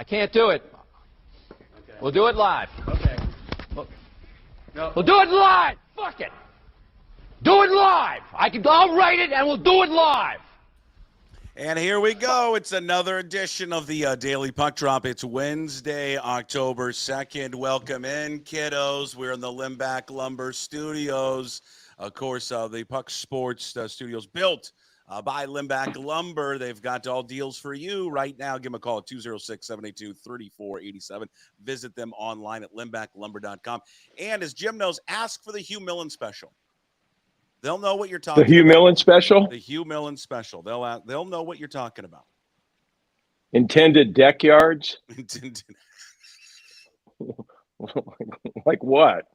can't do it. Okay. We'll do it live. Okay. No. We'll do it live. Fuck it. Do it live. I'll write it and we'll do it live. And here we go. It's another edition of the Daily Puck Drop. It's Wednesday, October 2nd. Welcome in, kiddos. We're in the Limback Lumber Studios. Of course, the PuckSports studios built by Limback Lumber. They've got all deals for you right now. Give them a call at 206-782-3487. Visit them online at limbacklumber.com. And as Jim knows, ask for the Hugh Millen special. They'll know what you're talking about. The Hugh Millen special? The Hugh Millen special. They'll know what you're talking about. Intended deck yards? Like what?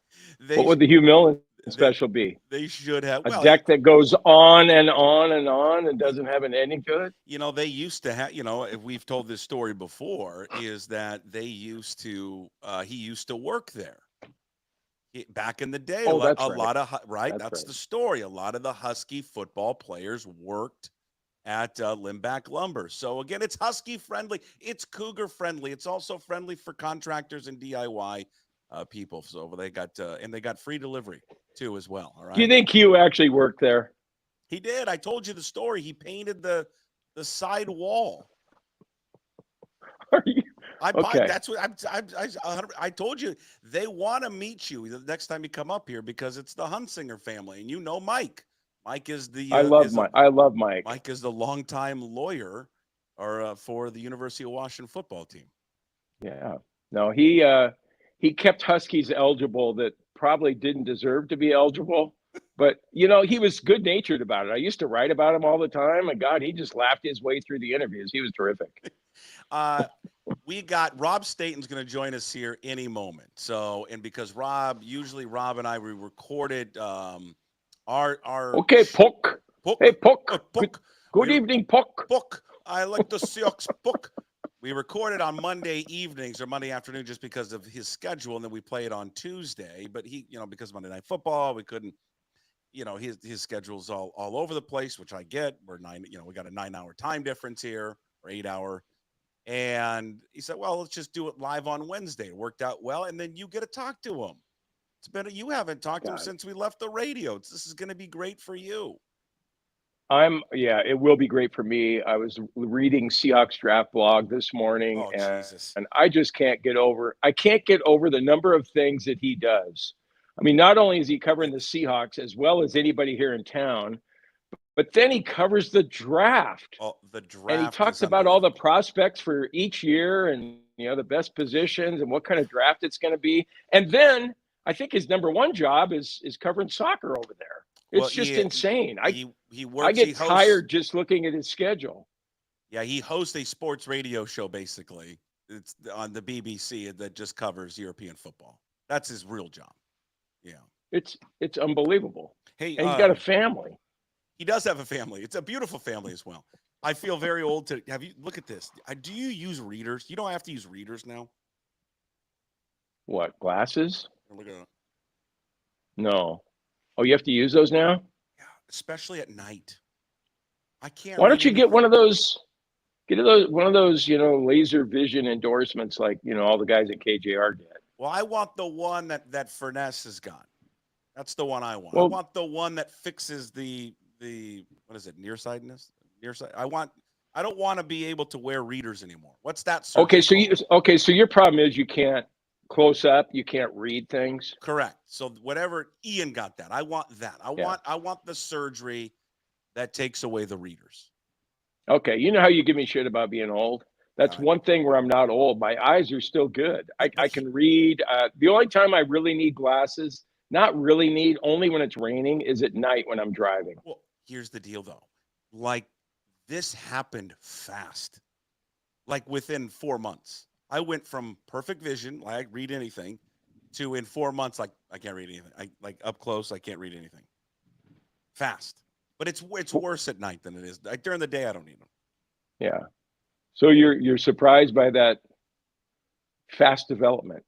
What would the Hugh Millen special be? They should have. A deck that goes on and on and on and doesn't have an ending to it? You know, they used to have, if we've told this story before, is that they used to, he used to work there. Back in the day, that's the story. A lot of the Husky football players worked at Limback Lumber. So again, it's Husky friendly. It's Cougar friendly. It's also friendly for contractors and DIY people. So they got and they got free delivery too as well. All right. Do you think Hugh actually worked there? He did. I told you the story. He painted the side wall. Are you? Okay. That's what I told you. They want to meet you the next time you come up here because it's the Hunsinger family, and you know Mike. Mike is the. I love Mike. Mike is the longtime lawyer, for the University of Washington football team. Yeah. No, he kept Huskies eligible that probably didn't deserve to be eligible, but he was good natured about it. I used to write about him all the time, and God, he just laughed his way through the interviews. He was terrific. We got Rob Staton's going to join us here any moment. So, and because Rob and I, we recorded our okay, Puck. Hey, Puck. Good evening, Puck. Puck. I like the Seahawks, Puck. We recorded on Monday evenings or Monday afternoon just because of his schedule, and then we play it on Tuesday. But he, because of Monday Night Football, we couldn't. His schedule's all over the place, which I get. We got a 9-hour time difference here, or 8-hour. And he said, well, let's just do it live on Wednesday. It worked out well. And then you get to talk to him. You haven't talked to him since we left the radio. This is going to be great for you. It will be great for me. I was reading Seahawks draft blog this morning and I just can't get over the number of things that he does. I mean, not only is he covering the Seahawks as well as anybody here in town, but then he covers the draft. Oh, the draft. And he talks about all the prospects for each year and, the best positions and what kind of draft it's going to be. And then I think his number one job is covering soccer over there. It's just insane. I get tired just looking at his schedule. Yeah, he hosts a sports radio show, basically. It's on the BBC that just covers European football. That's his real job. Yeah. It's unbelievable. Hey, and he's got a family. He does have a family. It's a beautiful family as well. I feel very old to look at this. Do you use readers? You don't have to use readers now. What, glasses? Look at that. No. Oh, you have to use those now? Yeah, especially at night. I can't. Why don't you get one of those? One of those, laser vision endorsements like, all the guys at KJR get. Well, I want the one that Furness has got. That's the one I want. Well, I want the one that fixes the what is it, nearsightedness? Nearsight. I don't want to be able to wear readers anymore. What's that? Okay, so your problem is you can't close up, you can't read things. Correct. So whatever, Ian got that. I want that. I want the surgery that takes away the readers. Okay, you know how you give me shit about being old? That's one thing where I'm not old. My eyes are still good. I can read. The only time I really need glasses, only when it's raining, is at night when I'm driving. Well, here's the deal, though. Like, this happened fast. Like, within 4 months. I went from perfect vision, like I read anything, to in 4 months, like I can't read anything. Like up close, I can't read anything. Fast. But it's worse at night than it is. Like, during the day, I don't need them. Yeah. So you're surprised by that fast development?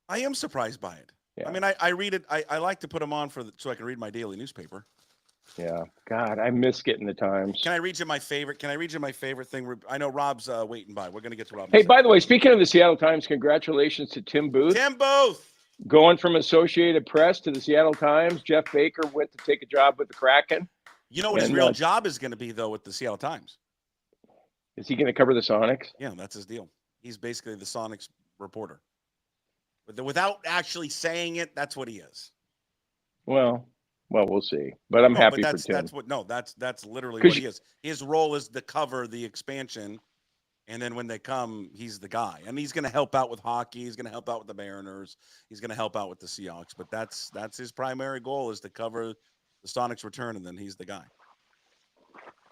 I am surprised by it. Yeah. I mean, I read it. I like to put them on so I can read my daily newspaper. Yeah. God, I miss getting the Times. Can I read you my favorite? Can I read you my favorite thing? I know Rob's waiting by. We're going to get to Rob. Hey, by the way, speaking of the Seattle Times, congratulations to Tim Booth. Tim Booth. Going from Associated Press to the Seattle Times. Jeff Baker went to take a job with the Kraken. You know what his real job is going to be, though, with the Seattle Times? Is he going to cover the Sonics? Yeah, that's his deal. He's basically the Sonics reporter. But without actually saying it, that's what he is. Well, we'll see. But I'm happy for Tim. That's literally what he is. His role is to cover the expansion, and then when they come, he's the guy. And he's going to help out with hockey. He's going to help out with the Mariners. He's going to help out with the Seahawks. But that's his primary goal, is to cover the Sonics return, and then he's the guy,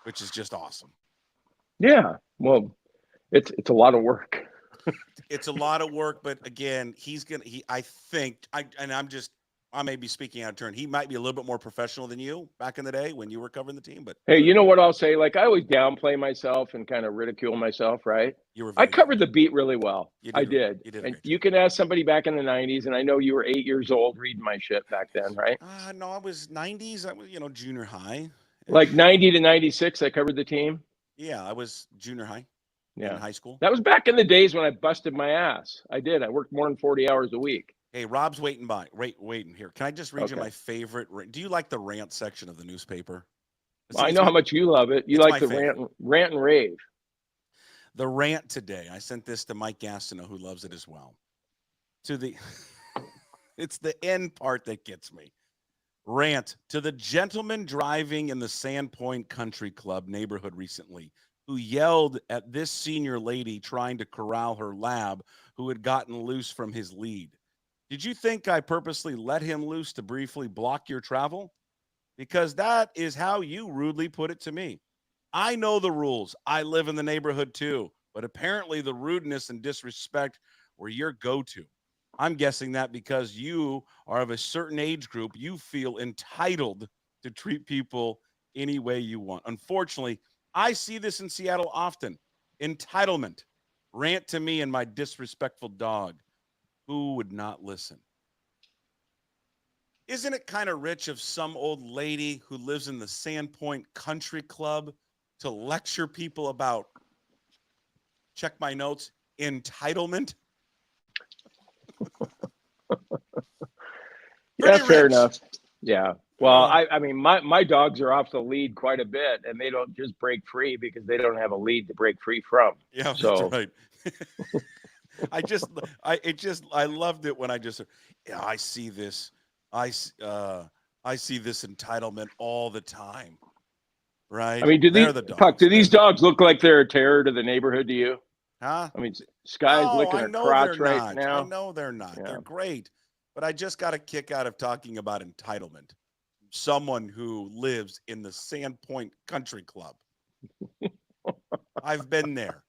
which is just awesome. Yeah. Well, it's a lot of work. It's a lot of work, but again, I may be speaking out of turn. He might be a little bit more professional than you back in the day when you were covering the team. But hey, you know what I'll say? Like, I always downplay myself and kind of ridicule myself, right? I covered the beat really well. I did. And you can ask somebody back in the 90s, and I know you were 8 years old reading my shit back then, right? No, I was 90s. I was, junior high. Like 90 to 96, I covered the team. Yeah, I was junior high. Yeah, in high school. That was back in the days when I busted my ass. I did. I worked more than 40 hours a week. Hey, Rob's waiting here. Can I just read you my favorite? Do you like the rant section of the newspaper? Well, I know how much you love it. You like the rant and rave. The rant today. I sent this to Mike Gastineau, who loves it as well. It's the end part that gets me. Rant to the gentleman driving in the Sandpoint Country Club neighborhood recently, who yelled at this senior lady trying to corral her lab who had gotten loose from his lead. Did you think I purposely let him loose to briefly block your travel? Because that is how you rudely put it to me. I know the rules. I live in the neighborhood too, but apparently the rudeness and disrespect were your go-to. I'm guessing that because you are of a certain age group, you feel entitled to treat people any way you want. Unfortunately, I see this in Seattle often. Entitlement. Rant to me and my disrespectful dog. Who would not listen? Isn't it kind of rich of some old lady who lives in the Sandpoint Country Club to lecture people about, check my notes, entitlement? Yeah, fair enough. Yeah. Well, I mean, my dogs are off the lead quite a bit, and they don't just break free because they don't have a lead to break free from. Yeah, that's right. I loved it when I see this. I see this entitlement all the time. Right. I mean, do these dogs look like they're a terror to the neighborhood to you? Huh? I mean, Sky's licking her crotch right now. I know they're not. Yeah. They're great. But I just got a kick out of talking about entitlement. Someone who lives in the Sandpoint Country Club. I've been there.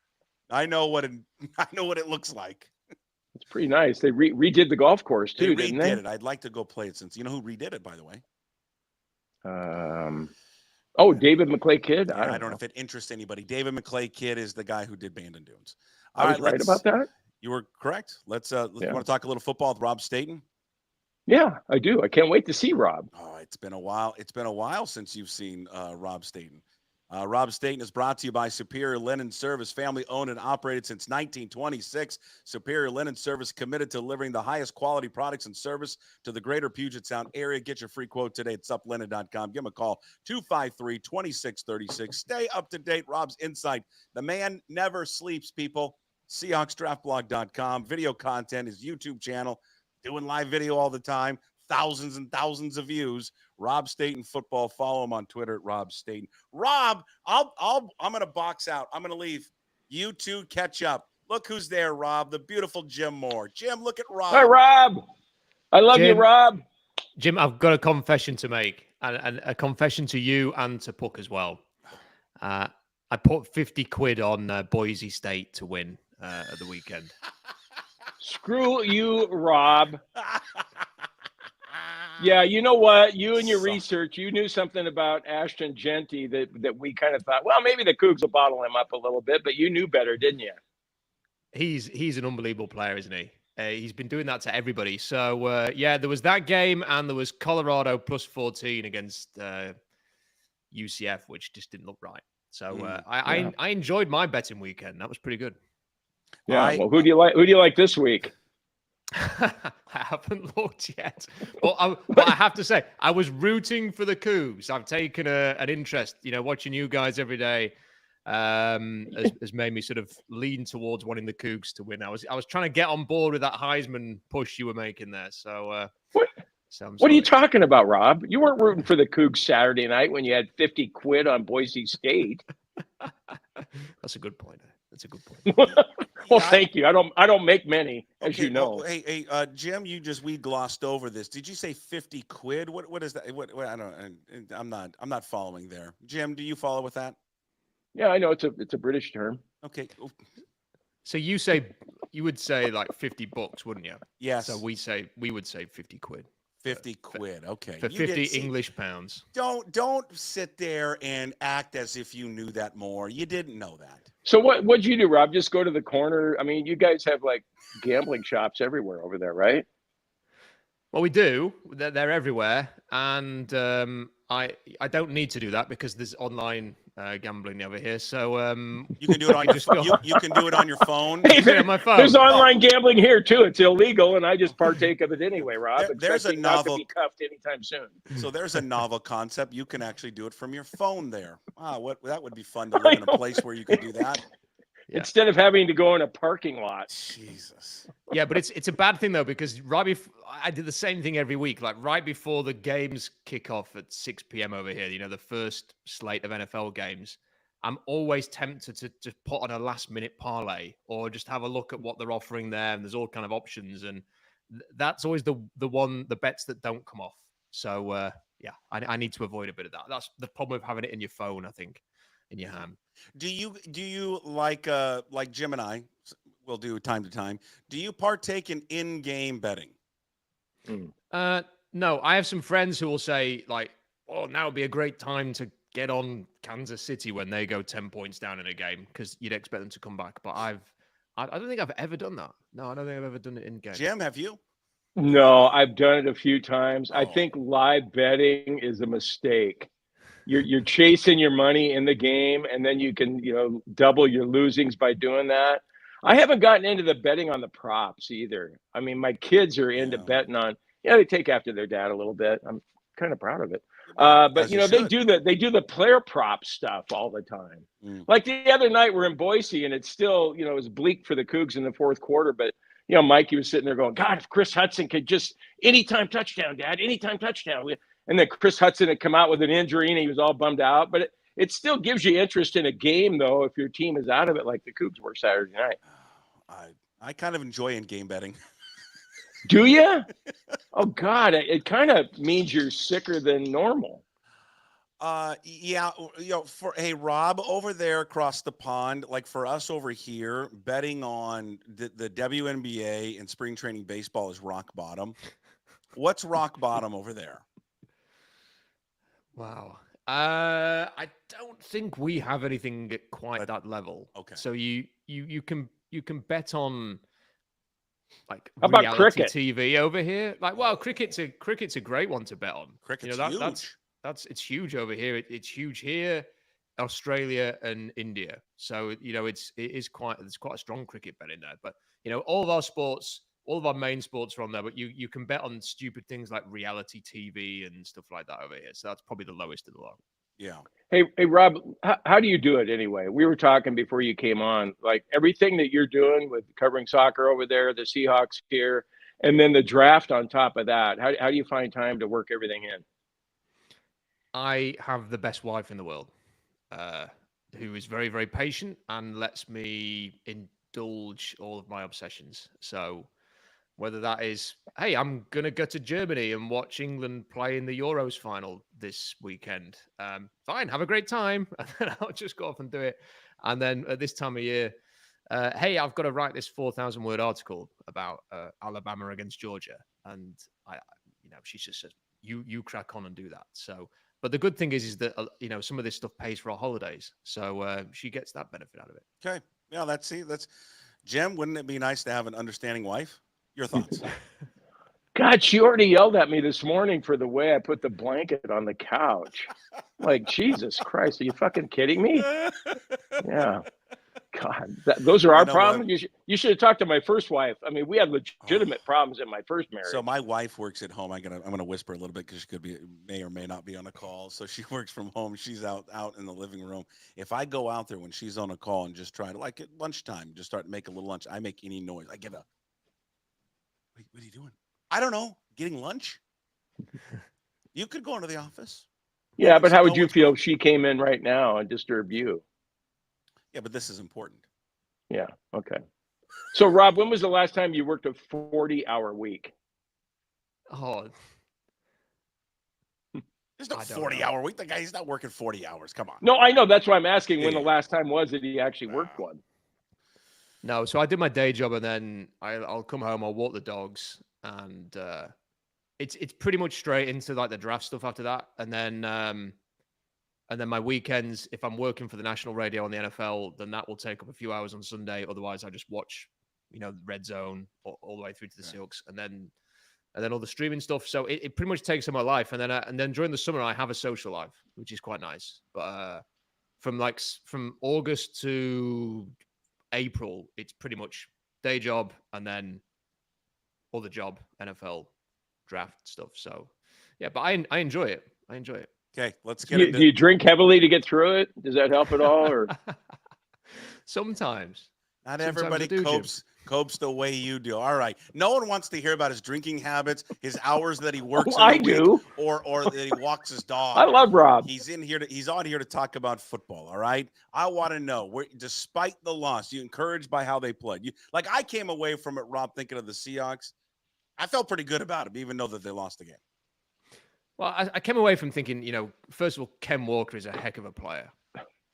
I know what it looks like. It's pretty nice. They redid the golf course too, didn't they? It. I'd like to go play it since you know who redid it, by the way. David McClay Kidd. Yeah, I don't know if it interests anybody. David McClay Kidd is the guy who did Bandon Dunes. I was right about that. You were correct. Let's want to talk a little football with Rob Staton. Yeah, I do. I can't wait to see Rob. Oh, it's been a while. It's been a while since you've seen Rob Staton. Rob Staton is brought to you by Superior Linen Service, family owned and operated since 1926. Superior Linen Service, committed to delivering the highest quality products and service to the greater Puget Sound area. Get your free quote today at suplinen.com. Give him a call, 253-2636. Stay up to date. Rob's insight. The man never sleeps, people. SeahawksDraftBlog.com. Video content, his YouTube channel, doing live video all the time. Thousands and thousands of views. Rob Staton Football. Follow him on Twitter at Rob Staton. Rob, I'm going to box out. I'm going to leave. You two catch up. Look who's there, Rob. The beautiful Jim Moore. Jim, look at Rob. Hi, Rob. I love you, Rob. Jim, I've got a confession to make, and a confession to you and to Puck as well. I put 50 quid on Boise State to win at the weekend. Screw you, Rob. Yeah, you know what? You and your research, you knew something about Ashton Genty that we kind of thought, well, maybe the Cougs will bottle him up a little bit, but you knew better, didn't you? He's an unbelievable player, isn't he? He's been doing that to everybody. So, there was that game, and there was Colorado plus 14 against UCF, which just didn't look right. So Yeah. I enjoyed my betting weekend. That was pretty good. Yeah. Well, who do you like? Who do you like this week? I haven't looked yet, but I have to say I was rooting for the Cougs. I've taken an interest, watching you guys every day. Has made me sort of lean towards wanting the Cougs to win. I was trying to get on board with that Heisman push you were making there. So What are you talking about, Rob? You weren't rooting for the Cougs Saturday night when you had 50 quid on Boise State. That's a good point. That's a good point. Well, thank you. I don't make many, as you know. Well, hey, Jim, we glossed over this. Did you say 50 quid? What is that? What I don't. I'm not following there. Jim, do you follow with that? Yeah, I know it's a British term. Okay. So you would say like $50, wouldn't you? Yes. So we would say 50 quid. 50 quid. Okay. For 50 English pounds. Don't sit there and act as if you knew that more. You didn't know that. So what'd you do, Rob? Just go to the corner? I mean, you guys have like gambling shops everywhere over there, right? Well, we do. They're everywhere, and I don't need to do that because there's online gambling over here. So you can do it on your phone. You can do it on your phone. Hey, on my phone. There's online gambling here too. It's illegal, and I just partake of it anyway, Rob. There's a novel. Not to be cuffed anytime soon. So there's a novel concept. You can actually do it from your phone there. That would be fun to live in a place where you could do that. Yeah. Instead of having to go in a parking lot. Jesus. Yeah, but it's a bad thing though, because I did the same thing every week. Like right before the games kick off at 6 p.m. over here, the first slate of NFL games, I'm always tempted to just put on a last minute parlay or just have a look at what they're offering there. And there's all kind of options. And that's always the bets that don't come off. So I need to avoid a bit of that. That's the problem with having it in your phone, I think, in your hand. Do you like Jim and I will do time to time? Do you partake in-game betting? No, I have some friends who will say like, "Oh, now would be a great time to get on Kansas City when they go 10 points down in a game because you'd expect them to come back." But I don't think I've ever done that. No, I don't think I've ever done it in game. Jim, have you? No, I've done it a few times. Oh. I think live betting is a mistake. You're chasing your money in the game, and then you can double your losings by doing that. I haven't gotten into the betting on the props either. I mean, my kids are into betting on. They take after their dad a little bit. I'm kind of proud of it. But they do the player prop stuff all the time. Like the other night, we're in Boise, and it's still it was bleak for the Cougs in the fourth quarter, but. Mikey was sitting there going, God, if Chris Hudson could just anytime touchdown, Dad, anytime touchdown. And then Chris Hudson had come out with an injury and he was all bummed out. But it still gives you interest in a game, though, if your team is out of it like the Cougs were Saturday night. I kind of enjoy in-game betting. Do you? Oh, God, it kind of means you're sicker than normal. Yeah, hey, Rob, over there across the pond, like for us over here, betting on the WNBA and spring training baseball is rock bottom. What's rock bottom over there? Wow. I don't think we have anything at quite that level. Okay. So you can bet on like how about reality cricket TV over here. Like, well, cricket's a great one to bet on. Cricket's huge. It's huge over here. It's huge here, Australia and India. So it's quite a strong cricket bet in there. But all of our sports, all of our main sports are on there. But you can bet on stupid things like reality TV and stuff like that over here. So that's probably the lowest of the lot. Yeah. Hey, Rob, how do you do it anyway? We were talking before you came on, like everything that you're doing with covering soccer over there, the Seahawks here, and then the draft on top of that. How do you find time to work everything in? I have the best wife in the world, who is very, very patient and lets me indulge all of my obsessions. So whether that is, hey, I'm going to go to Germany and watch England play in the Euros final this weekend. Fine, have a great time. And then I'll just go off and do it. And then at this time of year, hey, I've got to write this 4,000-word article about Alabama against Georgia. And she just says, you crack on and do that. So, but the good thing is that some of this stuff pays for our holidays, so she gets that benefit out of it. Okay, yeah, that's Jim. Wouldn't it be nice to have an understanding wife? Your thoughts? God, she already yelled at me this morning for the way I put the blanket on the couch. Like, Jesus Christ, are you fucking kidding me? Yeah. God, those are our problems. You should have talked to my first wife. I mean, we had legitimate problems in my first marriage. So my wife works at home. I'm gonna whisper a little bit because she may or may not be on a call. So she works from home. She's out in the living room. If I go out there when she's on a call and just try to, like at lunchtime, just start to make a little lunch, I make any noise, I get a. What are you doing? I don't know. Getting lunch. You could go into the office. Yeah, but how would you feel if she came in right now and disturbed you? Yeah, but this is important. Yeah. Okay. So, Rob, when was the last time you worked a 40-hour week? Oh, there's no 40-hour week. The guy, he's not working 40 hours. Come on. No, I know. That's why I'm asking when the last time was that he actually worked one. No, so I did my day job, and then I'll come home, I'll walk the dogs, and it's pretty much straight into like the draft stuff after that, and then my weekends, if I'm working for the national radio on the NFL, then that will take up a few hours on Sunday. Otherwise, I just watch, Red Zone all the way through to the Seahawks, and then all the streaming stuff. So it pretty much takes up my life, and then during the summer I have a social life, which is quite nice. But from August to April, it's pretty much day job and then other job, NFL draft stuff. So yeah, but I enjoy it. Okay, let's get into. Do you drink heavily to get through it? Does that help at all? Or sometimes. Not everybody copes the way you do. All right. No one wants to hear about his drinking habits, his hours that he works. I do. Or that he walks his dog. I love Rob. He's on here to talk about football. All right. I want to know, despite the loss, you encouraged by how they played. I came away from it, Rob, thinking of the Seahawks. I felt pretty good about it, even though that they lost the game. Well, I came away from thinking, first of all, Ken Walker is a heck of a player.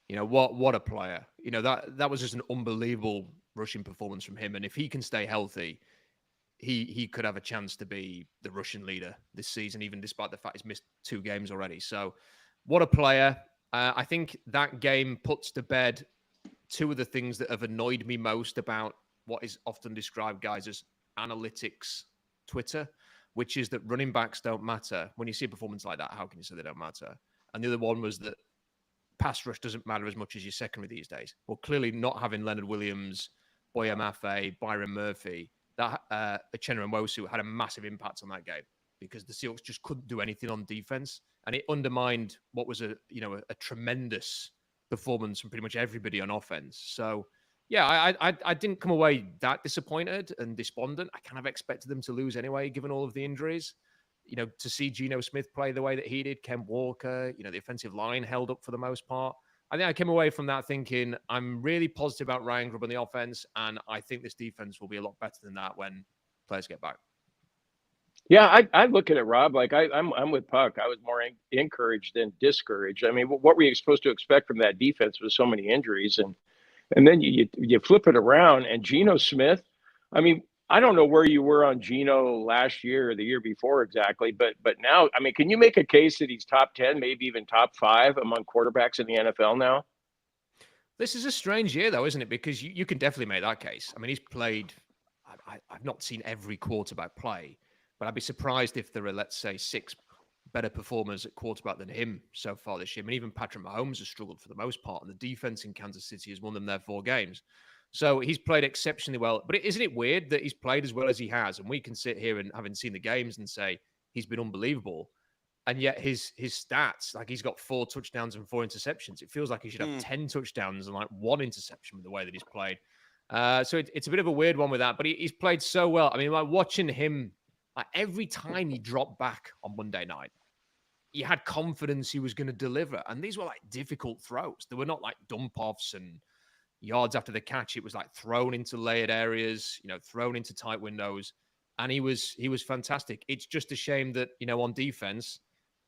What a player. That was just an unbelievable rushing performance from him. And if he can stay healthy, he could have a chance to be the rushing leader this season, even despite the fact he's missed 2 games already. So what a player. I think that game puts to bed 2 of the things that have annoyed me most about what is often described, guys, as analytics Twitter, which is that running backs don't matter. When you see a performance like that, how can you say they don't matter? And the other one was that pass rush doesn't matter as much as your secondary these days. Well, clearly not having Leonard Williams, Boya Mafe, Byron Murphy, that Uchenna Nwosu had a massive impact on that game because the Seahawks just couldn't do anything on defense, and it undermined what was a tremendous performance from pretty much everybody on offense. So yeah, I didn't come away that disappointed and despondent. I kind of expected them to lose anyway, given all of the injuries. To see Geno Smith play the way that he did, Ken Walker, the offensive line held up for the most part. I think I came away from that thinking I'm really positive about Ryan Grubb on the offense, and I think this defense will be a lot better than that when players get back. Yeah, I look at it, Rob. Like I'm with Puck. I was more encouraged than discouraged. I mean, what were you supposed to expect from that defense with so many injuries? And then you flip it around, and Geno Smith. I mean, I don't know where you were on Geno last year or the year before exactly, but now, I mean, can you make a case that he's top 10, maybe even top 5 among quarterbacks in the NFL now? This is a strange year, though, isn't it? Because you can definitely make that case. I mean, he's played. I've not seen every quarterback play, but I'd be surprised if there are, let's say, 6 better performers at quarterback than him so far this year. I mean, even Patrick Mahomes has struggled for the most part, and the defense in Kansas City has won them their 4 games. So he's played exceptionally well. But isn't it weird that he's played as well as he has? And we can sit here and having seen the games and say he's been unbelievable. And yet his stats, like he's got 4 touchdowns and 4 interceptions. It feels like he should have 10 touchdowns and like 1 interception with the way that he's played. So it's a bit of a weird one with that. But he's played so well. I mean, like watching him, like every time he dropped back on Monday night, he had confidence he was going to deliver. And these were like difficult throws. They were not like dump-offs and yards after the catch. It was like thrown into layered areas, thrown into tight windows. And he was fantastic. It's just a shame that, on defense,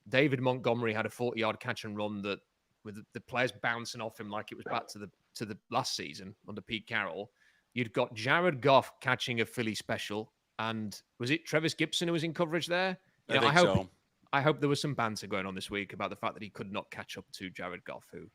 David Montgomery had a 40-yard catch and run that with the players bouncing off him like it was back to the last season under Pete Carroll. You'd got Jared Goff catching a Philly special. And was it Travis Gibson who was in coverage there? I think so. I hope there was some banter going on this week about the fact that he could not catch up to Jared Goff, who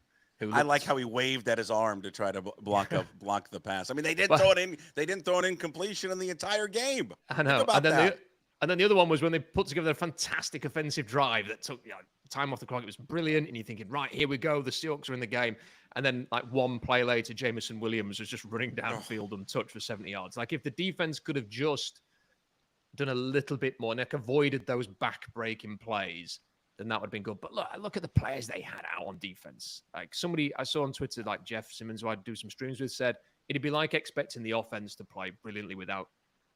I like how he waved at his arm to try to block the pass. I mean, they didn't throw it in. They didn't throw it in completion in the entire game. I know. Think about that. And then the other one was when they put together a fantastic offensive drive that took time off the clock. It was brilliant. And you're thinking, right, here we go. The Seahawks are in the game. And then like one play later, Jameson Williams was just running downfield untouched for 70 yards. Like if the defense could have just done a little bit more and like avoided those back-breaking plays, then that would have been good. But look at the players they had out on defense. Like somebody I saw on Twitter, like Jeff Simmons, who I do some streams with, said it'd be like expecting the offense to play brilliantly without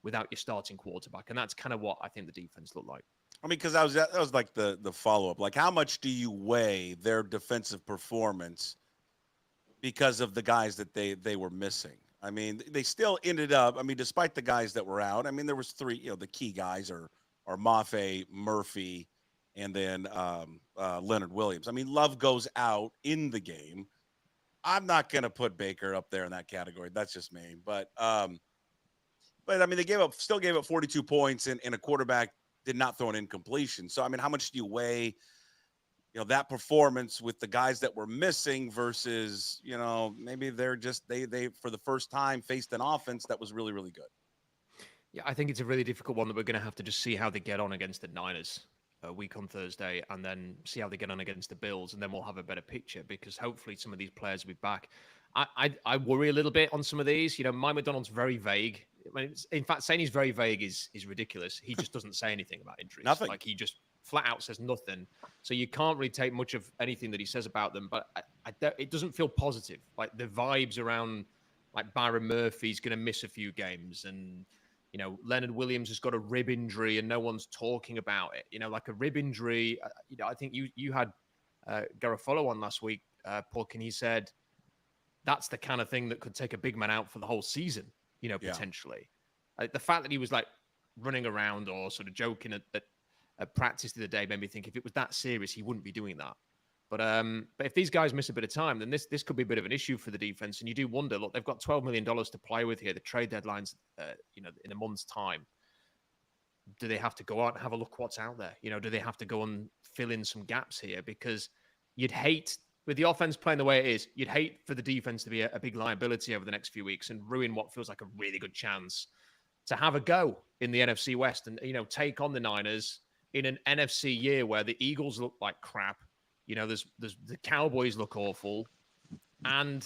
your starting quarterback. And that's kind of what I think the defense looked like. I mean, because that was like the follow-up. Like, how much do you weigh their defensive performance because of the guys that they were missing? I mean, they still ended up, I mean, despite the guys that were out, I mean, there was three, the key guys are Mafe, Murphy, and then Leonard Williams. I mean, Love goes out in the game. I'm not going to put Baker up there in that category. That's just me. But I mean, they still gave up 42 points, and a quarterback did not throw an incompletion. So, I mean, how much do you weigh, that performance with the guys that were missing versus, maybe they're just, they for the first time faced an offense that was really, really good. Yeah, I think it's a really difficult one that we're going to have to just see how they get on against the Niners a week on Thursday, and then see how they get on against the Bills, and then we'll have a better picture, because hopefully some of these players will be back. I worry a little bit on some of these. Mike McDonald's very vague. I mean, in fact, saying he's very vague is ridiculous. He just doesn't say anything about injuries. Nothing. Like, he just flat out says nothing. So you can't really take much of anything that he says about them. But it doesn't feel positive. Like, the vibes around, like, Byron Murphy's going to miss a few games, and Leonard Williams has got a rib injury and no one's talking about it. Like a rib injury. I think you had Garafolo on last week, Puck, and he said that's the kind of thing that could take a big man out for the whole season. Potentially. The fact that he was like running around or sort of joking at practice the other day made me think if it was that serious, he wouldn't be doing that. But if these guys miss a bit of time, then this could be a bit of an issue for the defense. And you do wonder, look, they've got $12 million to play with here. The trade deadline's, in a month's time. Do they have to go out and have a look what's out there? Do they have to go and fill in some gaps here? Because you'd hate, with the offense playing the way it is, you'd hate for the defense to be a big liability over the next few weeks and ruin what feels like a really good chance to have a go in the NFC West and, take on the Niners in an NFC year where the Eagles look like crap. There's the Cowboys look awful, and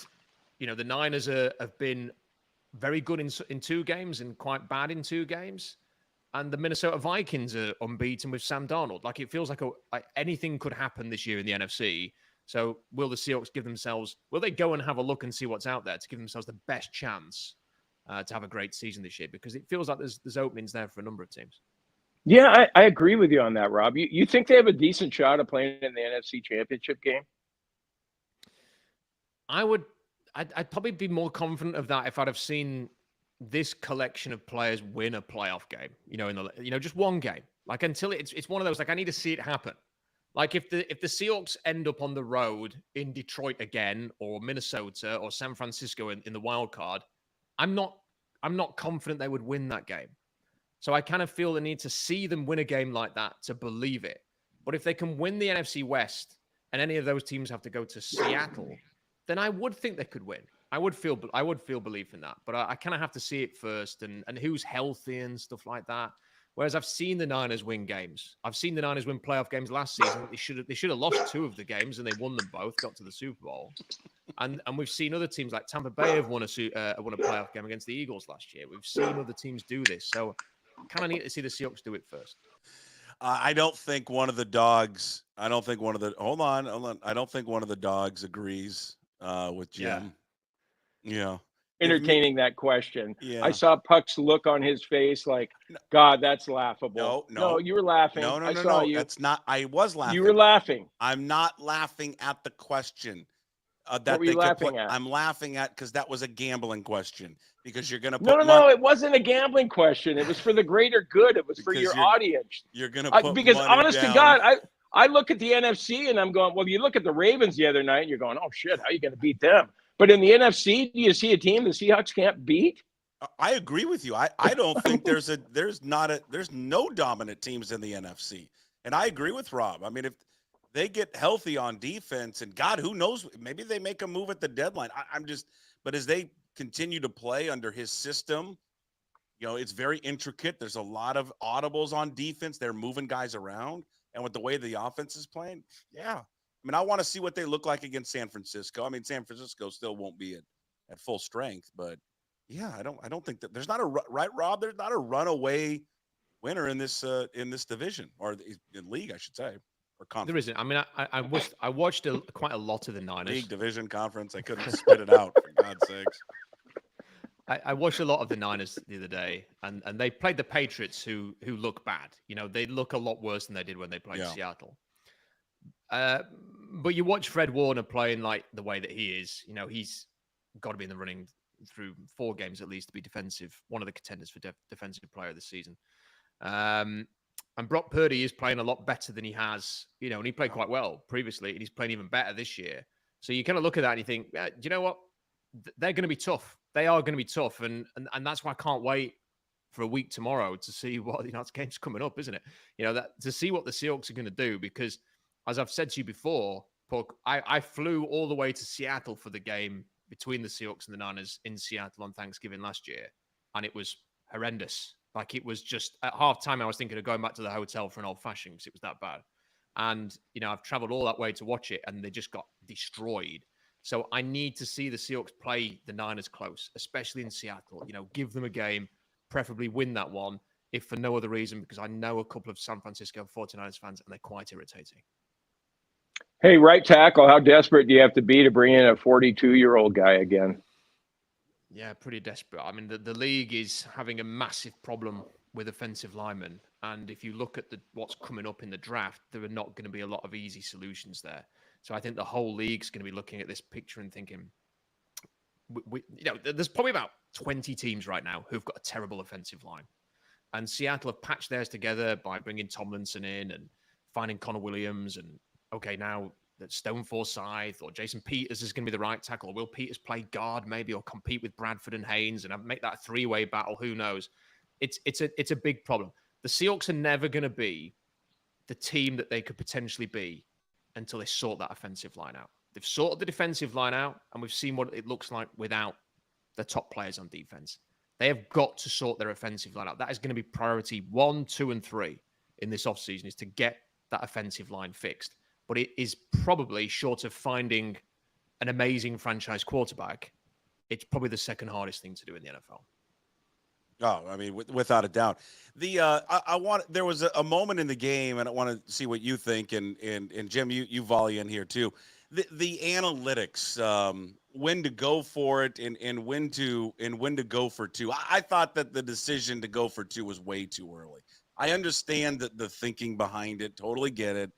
the Niners have been very good in 2 games and quite bad in 2 games, and the Minnesota Vikings are unbeaten with Sam Darnold. Like, it feels like anything could happen this year in the NFC. So will the Seahawks will they go and have a look and see what's out there to give themselves the best chance to have a great season this year? Because it feels like there's openings there for a number of teams. Yeah, I agree with you on that, Rob. You think they have a decent shot of playing in the NFC Championship game? I'd probably be more confident of that if I'd have seen this collection of players win a playoff game, just one game. Like, until it's one of those, like, I need to see it happen. Like, if the Seahawks end up on the road in Detroit again, or Minnesota, or San Francisco in the wild card, I'm not confident they would win that game. So I kind of feel the need to see them win a game like that to believe it. But if they can win the NFC West and any of those teams have to go to Seattle, then I would think they could win. I would feel belief in that. But I kind of have to see it first, and who's healthy and stuff like that. Whereas I've seen the Niners win games. I've seen the Niners win playoff games last season. They should have lost 2 of the games, and they won them both, got to the Super Bowl. And we've seen other teams like Tampa Bay have won a playoff game against the Eagles last year. We've seen other teams do this. So kind of need to see the Seahawks do it first. I don't think one of the dogs. I don't think one of the. Hold on. I don't think one of the dogs agrees with Jim. Yeah. Entertaining that question. Yeah. I saw Puck's look on his face, like, God, that's laughable. No, you were laughing. No. I saw you. That's not. I was laughing. You were laughing. I'm not laughing at the question. What were you laughing at? I'm laughing at because that was a gambling question. Because you're going to put no, it wasn't a gambling question. It was for the greater good. It was for your audience. You're going to put because money honest down. to God, I look at the NFC and I'm going, well, you look at the Ravens the other night and you're going, oh shit, how are you going to beat them? But in the NFC, do you see a team the Seahawks can't beat? I agree with you. I don't think there's no dominant teams in the NFC. And I agree with Rob. I mean, if they get healthy on defense, and God, who knows, maybe they make a move at the deadline. But as they continue to play under his system, You know, it's very intricate. There's a lot of audibles on defense. They're moving guys around. And with the way the offense is playing, yeah. I mean, I want to see what they look like against San Francisco. I mean, San Francisco still won't be at full strength, but yeah, I don't think that there's not right, Rob. There's not a runaway winner in this division or in league, I should say, or conference. There isn't. I mean, I watched quite a lot of the Niners. League, division, conference. I couldn't spit it out, for God's sakes. I watched a lot of the Niners the other day, and they played the Patriots, who look bad. You know, they look a lot worse than they did when they played Seattle. But you watch Fred Warner playing like the way that he is. You know, he's got to be in the running through 4 games at least to be one of the contenders for defensive player of the season. And Brock Purdy is playing a lot better than he has, you know, and he played quite well previously, and he's playing even better this year. So you kind of look at that and you think, do you know what? They're going to be tough. They are going to be tough. And that's why I can't wait for a week tomorrow to see what, you know, it's game's coming up, isn't it? You know, to see what the Seahawks are going to do, because as I've said to you before, Puck, I flew all the way to Seattle for the game between the Seahawks and the Niners in Seattle on Thanksgiving last year. And it was horrendous. Like, it was just at halftime, I was thinking of going back to the hotel for an old fashioned because it was that bad. And, you know, I've traveled all that way to watch it and they just got destroyed. So I need to see the Seahawks play the Niners close, especially in Seattle. You know, give them a game, preferably win that one, if for no other reason, because I know a couple of San Francisco 49ers fans and they're quite irritating. Hey, right tackle, how desperate do you have to be to bring in a 42-year-old guy again? Yeah, pretty desperate. I mean, the league is having a massive problem with offensive linemen. And if you look at what's coming up in the draft, there are not going to be a lot of easy solutions there. So I think the whole league's going to be looking at this picture and thinking, you know, there's probably about 20 teams right now who've got a terrible offensive line. And Seattle have patched theirs together by bringing Tomlinson in and finding Connor Williams. And, okay, now that Stone Forsythe or Jason Peters is going to be the right tackle. Or will Peters play guard maybe, or compete with Bradford and Haynes and make that 3-way battle? Who knows? It's a big problem. The Seahawks are never going to be the team that they could potentially be until they sort that offensive line out. They've sorted the defensive line out, and we've seen what it looks like without the top players on defense. They have got to sort their offensive line out. That is going to be priority 1, 2, and 3 in this offseason, is to get that offensive line fixed. But it is probably, short of finding an amazing franchise quarterback, it's probably the second hardest thing to do in the NFL. Oh, I mean, without a doubt. There was a moment in the game, and I want to see what you think. And Jim, you volley in here too. The analytics, when to go for it, and when to go for 2. I thought that the decision to go for 2 was way too early. I understand the thinking behind it. Totally get it.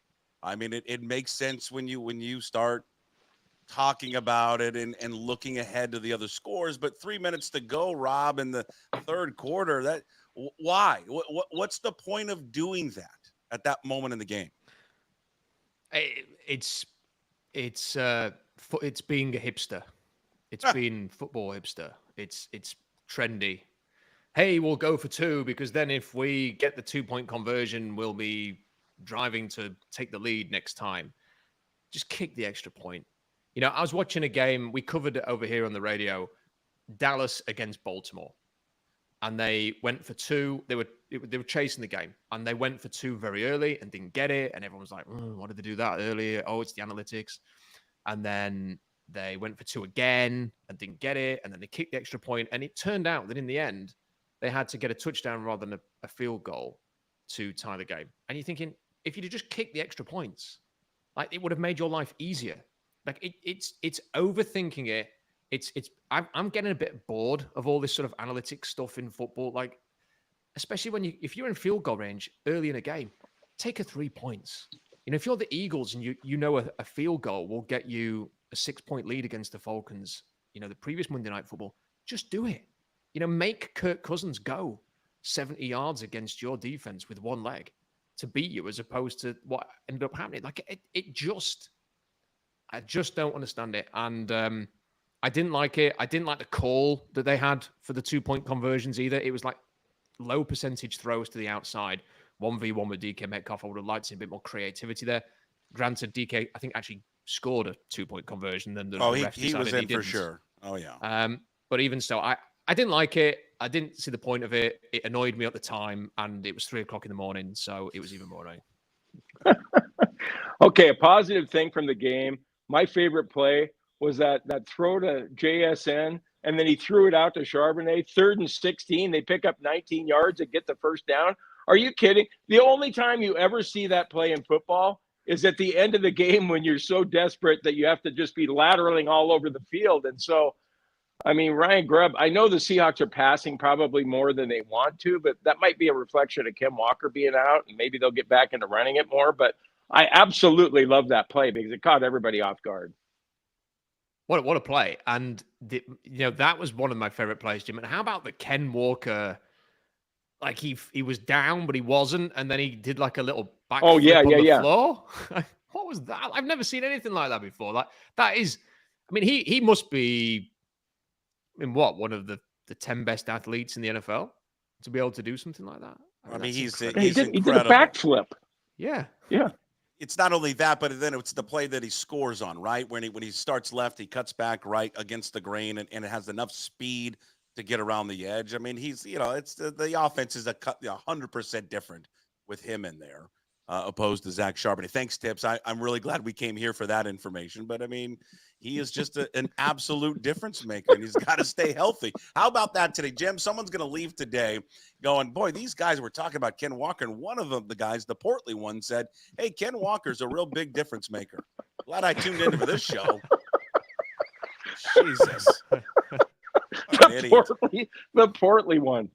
I mean, it makes sense when you start talking about it and looking ahead to the other scores, but 3 minutes to go, Rob, in the third quarter. Why? What's the point of doing that at that moment in the game? It's being a hipster. It's being football hipster. It's trendy. Hey, we'll go for 2 because then if we get the 2-point conversion, we'll be driving to take the lead next time. Just kick the extra point. You know, I was watching a game, we covered it over here on the radio, Dallas against Baltimore. And they went for 2. They were chasing the game. And they went for 2 very early and didn't get it. And everyone was like, why did they do that earlier? Oh, it's the analytics. And then they went for 2 again and didn't get it. And then they kicked the extra point. And it turned out that in the end, they had to get a touchdown rather than a field goal to tie the game. And you're thinking, if you'd just kicked the extra points, like, it would have made your life easier. Like, it's overthinking it. I'm getting a bit bored of all this sort of analytics stuff in football. Like, especially if you're in field goal range early in a game, take a 3 points. You know, if you're the Eagles and you know a field goal will get you a 6-point lead against the Falcons, you know, the previous Monday Night Football, just do it. You know, make Kirk Cousins go 70 yards against your defense with one leg to beat you, as opposed to what ended up happening. Like, I just don't understand it. And I didn't like it. I didn't like the call that they had for the 2-point conversions either. It was like low percentage throws to the outside, 1v1 with DK Metcalf. I would have liked a bit more creativity there. Granted, DK, I think, actually scored a 2-point conversion. Then he was in for sure. Oh, yeah. But even so, I didn't like it. I didn't see the point of it. It annoyed me at the time, and it was 3:00 in the morning, so it was even more annoying. Okay, a positive thing from the game. My favorite play was that throw to JSN, and then he threw it out to Charbonnet. 3rd and 16, they pick up 19 yards and get the first down. Are you kidding? The only time you ever see that play in football is at the end of the game when you're so desperate that you have to just be lateraling all over the field. And so, I mean, Ryan Grubb, I know the Seahawks are passing probably more than they want to, but that might be a reflection of Ken Walker being out, and maybe they'll get back into running it more. But I absolutely love that play because it caught everybody off guard. What a play. And, that was one of my favorite plays, Jim. And how about the Ken Walker, like he was down, but he wasn't, and then he did like a little back flip on the floor? What was that? I've never seen anything like that before. Like, that is, I mean, he must be, one of the 10 best athletes in the NFL to be able to do something like that? I mean, he's he did a backflip. Yeah. It's not only that, but then it's the play that he scores on, right? When he starts left, he cuts back right against the grain, and it has enough speed to get around the edge. I mean, he's, it's the offense is 100% different with him in there, opposed to Zach Charbonnet. Thanks, Tips. I'm really glad we came here for that information. But I mean, he is just an absolute difference maker, and he's got to stay healthy. How about that today, Jim? Someone's going to leave today going, boy, these guys were talking about Ken Walker, and one of them, the guys, the portly one, said, hey, Ken Walker's a real big difference maker. Glad I tuned into this show. Jesus. The portly one.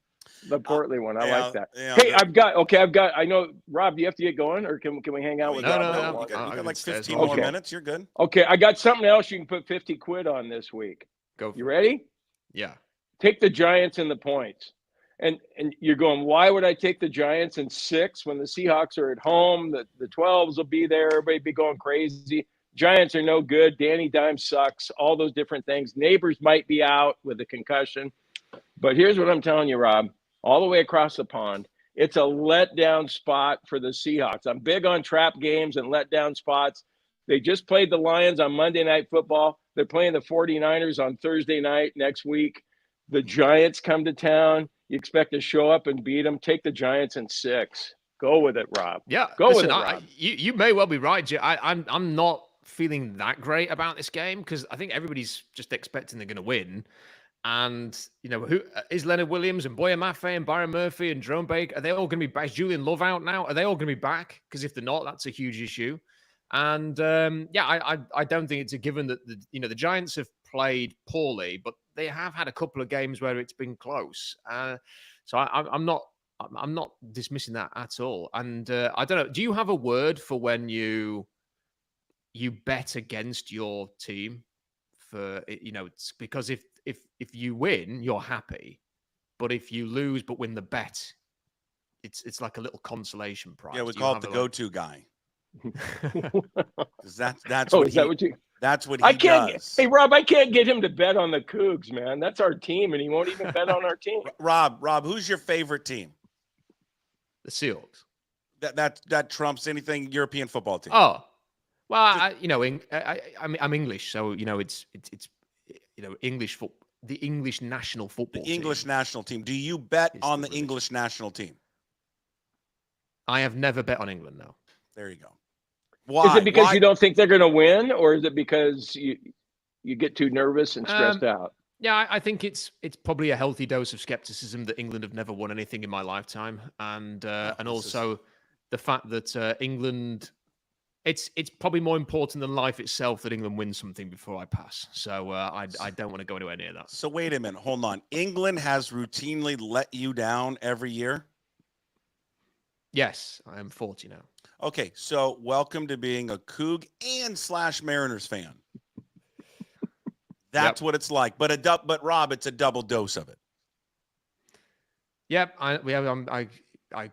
The portly one. I like that. Hey, I know, Rob, do you have to get going, or can we hang out with Rob? No. You got like 15 more minutes. You're good. Okay, I got something else you can put 50 quid on this week. Go. You ready? Yeah. Take the Giants and the points. And you're going, why would I take the Giants in 6 when the Seahawks are at home? The 12s will be there. Everybody be going crazy. Giants are no good. Danny Dimes sucks. All those different things. Neighbors might be out with a concussion. But here's what I'm telling you, Rob. All the way across the pond, it's a letdown spot for the Seahawks. I'm big on trap games and letdown spots. They just played the Lions on Monday Night Football. They're playing the 49ers on Thursday night next week. The Giants come to town. You expect to show up and beat them. Take the Giants in 6. Go with it, Rob. Yeah, go with it, Rob. You may well be right, Jim. I'm not feeling that great about this game because I think everybody's just expecting they're going to win. And, who is Leonard Williams and Boya Maffei and Byron Murphy and Jerome Baker? Are they all going to be back? Is Julian Love out now? Are they all going to be back? Because if they're not, that's a huge issue. And, I don't think it's a given that, the Giants have played poorly, but they have had a couple of games where it's been close. So I'm not dismissing that at all. And I don't know. Do you have a word for when you bet against your team? For it's because if you win, you're happy, but if you lose but win the bet, it's like a little consolation prize. Yeah, we call it the go-to guy. That's what he does. Hey, Rob, I can't get him to bet on the Cougs, man. That's our team, and he won't even bet on our team. Rob, who's your favorite team? The Seahawks. That trumps anything European football team. Oh. Well, I'm English, so it's English the English national football. The English national team. Do you bet on the English national team? I have never bet on England. No. There you go. Why? Is it because you don't think they're going to win, or is it because you get too nervous and stressed out? Yeah, I think it's probably a healthy dose of skepticism that England have never won anything in my lifetime, and also the fact that England. It's probably more important than life itself that England wins something before I pass. So I don't want to go anywhere near that. So wait a minute. Hold on. England has routinely let you down every year? Yes, I am 40 now. Okay, so welcome to being a Coug and / Mariners fan. That's what it's like. But Rob, it's a double dose of it. Yep, I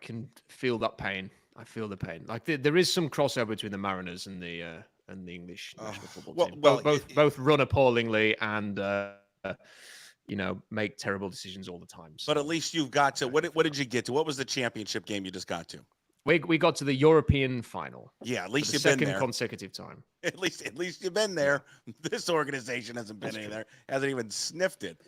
can feel that pain. I feel the pain. Like there is some crossover between the Mariners and the English national football team. Both run appallingly and make terrible decisions all the time. So. But at least you've got to. What did you get to? What was the championship game you just got to? We got to the European final. Yeah, at least you've been there. Second consecutive time. At least you've been there. This organization hasn't been in there. Hasn't even sniffed it.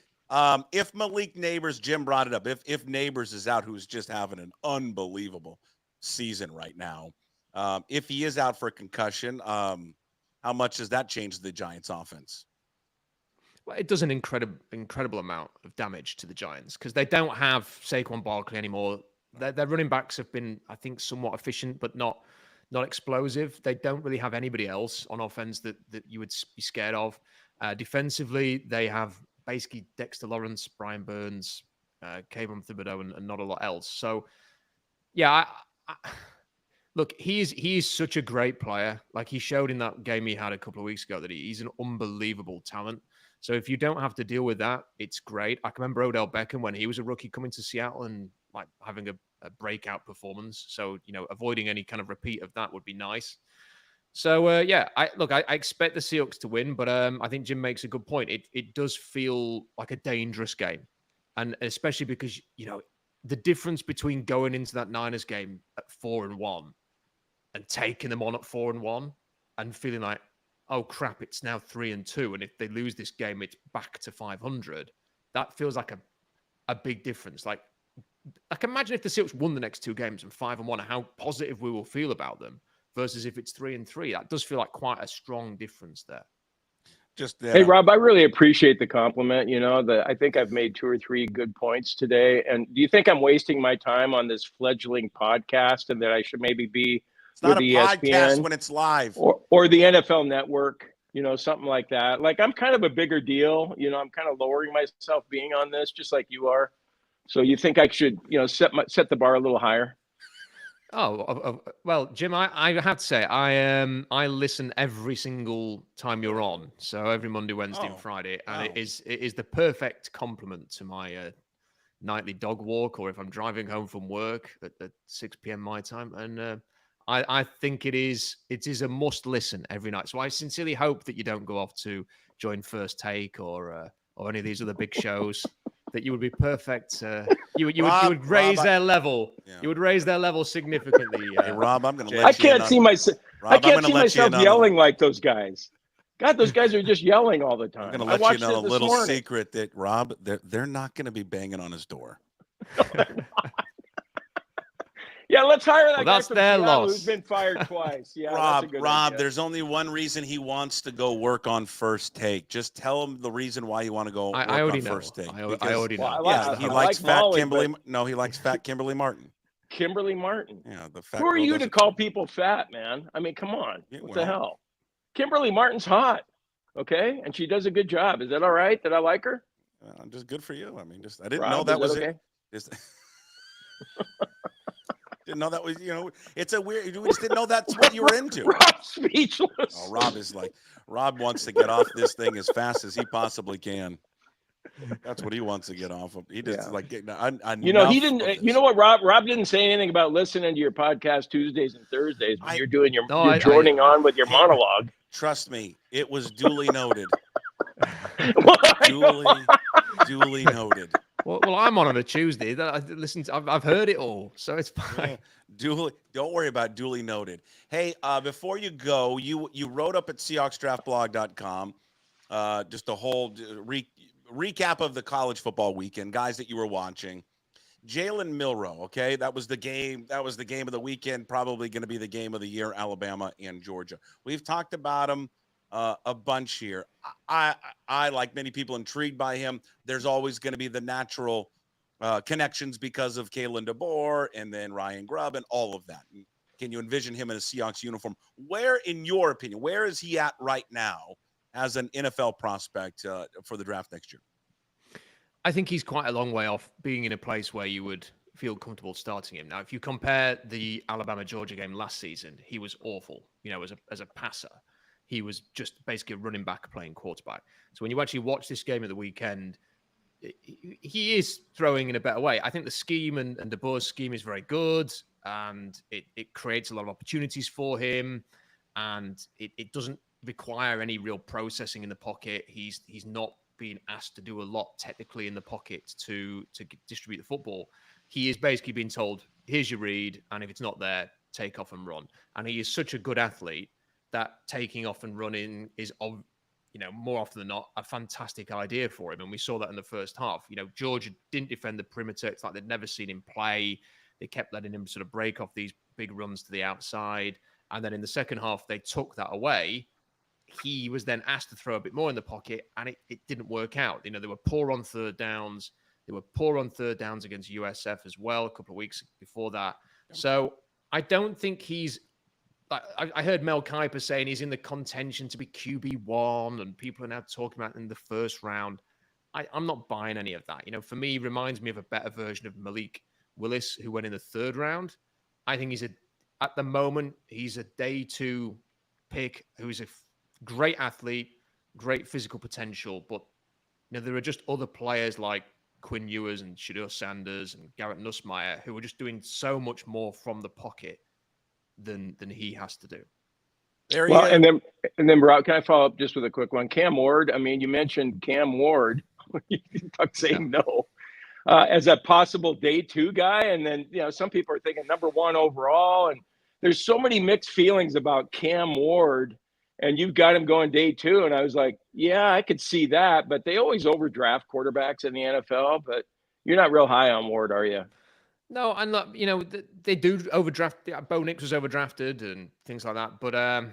If Malik Neighbors, Jim brought it up, if Neighbors is out, who's just having an unbelievable season right now, if he is out for a concussion, how much does that change the Giants' offense? Well, it does an incredible amount of damage to the Giants because they don't have Saquon Barkley anymore. Their running backs have been, I think, somewhat efficient, but not explosive. They don't really have anybody else on offense that you would be scared of. Defensively, they have basically Dexter Lawrence, Brian Burns, Kayvon Thibodeau, and not a lot else. So, yeah, look, he's such a great player. Like he showed in that game he had a couple of weeks ago that he's an unbelievable talent. So if you don't have to deal with that, it's great. I can remember Odell Beckham when he was a rookie coming to Seattle and like having a breakout performance. So, avoiding any kind of repeat of that would be nice. So, I expect the Seahawks to win, but I think Jim makes a good point. It does feel like a dangerous game. And especially because, the difference between going into that Niners game at 4-1 and taking them on at 4-1 and feeling like, oh crap, it's now 3-2. And if they lose this game, it's back to 500. That feels like a big difference. Like imagine if the Seahawks won the next two games and 5-1, how positive we will feel about them versus if it's 3-3. That does feel like quite a strong difference there. Hey, Rob, I really appreciate the compliment. I think I've made 2 or 3 good points today. And do you think I'm wasting my time on this fledgling podcast and that I should maybe be it's not with a ESPN podcast when it's live or the NFL Network, something like that? Like I'm kind of a bigger deal. I'm kind of lowering myself being on this just like you are. So you think I should, set the bar a little higher? Well, Jim, I have to say, I listen every single time you're on. So every Monday, Wednesday, and Friday, and it is the perfect complement to my nightly dog walk, or if I'm driving home from work at 6 p.m. my time. And I think it is a must listen every night. So I sincerely hope that you don't go off to join First Take or any of these other big shows. That you would be perfect. You would raise their level. Yeah. You would raise their level significantly. Hey, Rob, I'm going to. I can't see myself yelling like those guys. God, those guys are just yelling all the time. I'm going to let you know a little secret that Rob, they're not going to be banging on his door. Yeah, let's hire that guy that's from their Seattle loss. who's been fired twice. Yeah, Rob, idea. There's only one reason he wants to go work on First Take. Just tell him the reason why you want to go work on First Take. I already know. He likes fat Molly, Kimberly. No, he likes fat Kimberly Martin. Kimberly Martin. Yeah, the fat. Who are you to call people fat, man? I mean, come on. What the hell? Kimberly Martin's hot. Okay, and she does a good job. Is that all right? Did I like her? Just good for you. I mean, I didn't know that was okay? It. Didn't know that was, it's a weird, we just didn't know that's what you were into. Rob's speechless. Oh, Rob wants to get off this thing as fast as he possibly can. That's what he wants to get off of. He just getting he didn't, you know what, Rob didn't say anything about listening to your podcast Tuesdays and Thursdays, but you're doing you're joining on with your monologue. Trust me, it was duly noted. Duly noted. Well, I'm on a Tuesday. I've heard it all, so it's fine. Yeah, don't worry about duly noted. Hey, before you go, you wrote up at SeahawksDraftBlog.com just a whole recap of the college football weekend, guys that you were watching. Jalen Milroe, okay, that was the game. That was the game of the weekend. Probably going to be the game of the year. Alabama and Georgia. We've talked about him a bunch here. I like many people intrigued by him. There's always going to be the natural connections because of Kalen DeBoer and then Ryan Grubb and all of that. Can you envision him in a Seahawks uniform? Where, in your opinion, where is he at right now as an NFL prospect for the draft next year? I think he's quite a long way off being in a place where you would feel comfortable starting him. Now, if you compare the Alabama-Georgia game last season, he was awful, as a passer. He was just basically a running back playing quarterback. So when you actually watch this game at the weekend, he is throwing in a better way. I think the scheme and DeBoer's scheme is very good, and it creates a lot of opportunities for him, and it doesn't require any real processing in the pocket. He's not being asked to do a lot technically in the pocket to distribute the football. He is basically being told, here's your read, and if it's not there, take off and run. And he is such a good athlete that taking off and running is, more often than not, a fantastic idea for him. And we saw that in the first half. Georgia didn't defend the perimeter. It's like they'd never seen him play. They kept letting him sort of break off these big runs to the outside. And then in the second half, they took that away. He was then asked to throw a bit more in the pocket, and it didn't work out. They were poor on third downs. They were poor on third downs against USF as well a couple of weeks before that. So I don't think he's I heard Mel Kiper saying he's in the contention to be QB1, and people are now talking about in the first round. I'm not buying any of that. For me, he reminds me of a better version of Malik Willis, who went in the third round. I think at the moment, he's a day 2 pick who's a great athlete, great physical potential. But there are just other players like Quinn Ewers and Shadur Sanders and Garrett Nussmeier who are just doing so much more from the pocket than he has to do. And then Rob, can I follow up just with a quick one? Cam Ward. I mean, you mentioned Cam Ward. Saying no as a possible day 2 guy, and then some people are thinking number 1 overall, and there's so many mixed feelings about Cam Ward, and you've got him going day 2, and I was like, yeah, I could see that, but they always overdraft quarterbacks in the NFL. But you're not real high on Ward, are you? No, and look, they do overdraft. Bo Nix was overdrafted and things like that. But a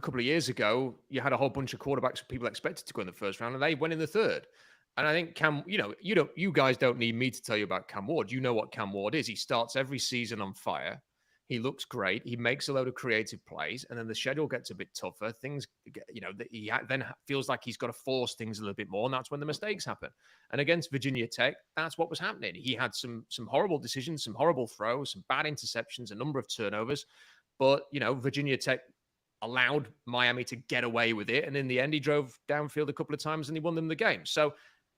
couple of years ago, you had a whole bunch of quarterbacks people expected to go in the first round, and they went in the third. And I think Cam, you guys don't need me to tell you about Cam Ward. You know what Cam Ward is. He starts every season on fire. He looks great. He makes a load of creative plays, and then the schedule gets a bit tougher. Things, he then feels like he's got to force things a little bit more, and that's when the mistakes happen. And against Virginia Tech, that's what was happening. He had some horrible decisions, some horrible throws, some bad interceptions, a number of turnovers. But Virginia Tech allowed Miami to get away with it, and in the end, he drove downfield a couple of times and he won them the game. So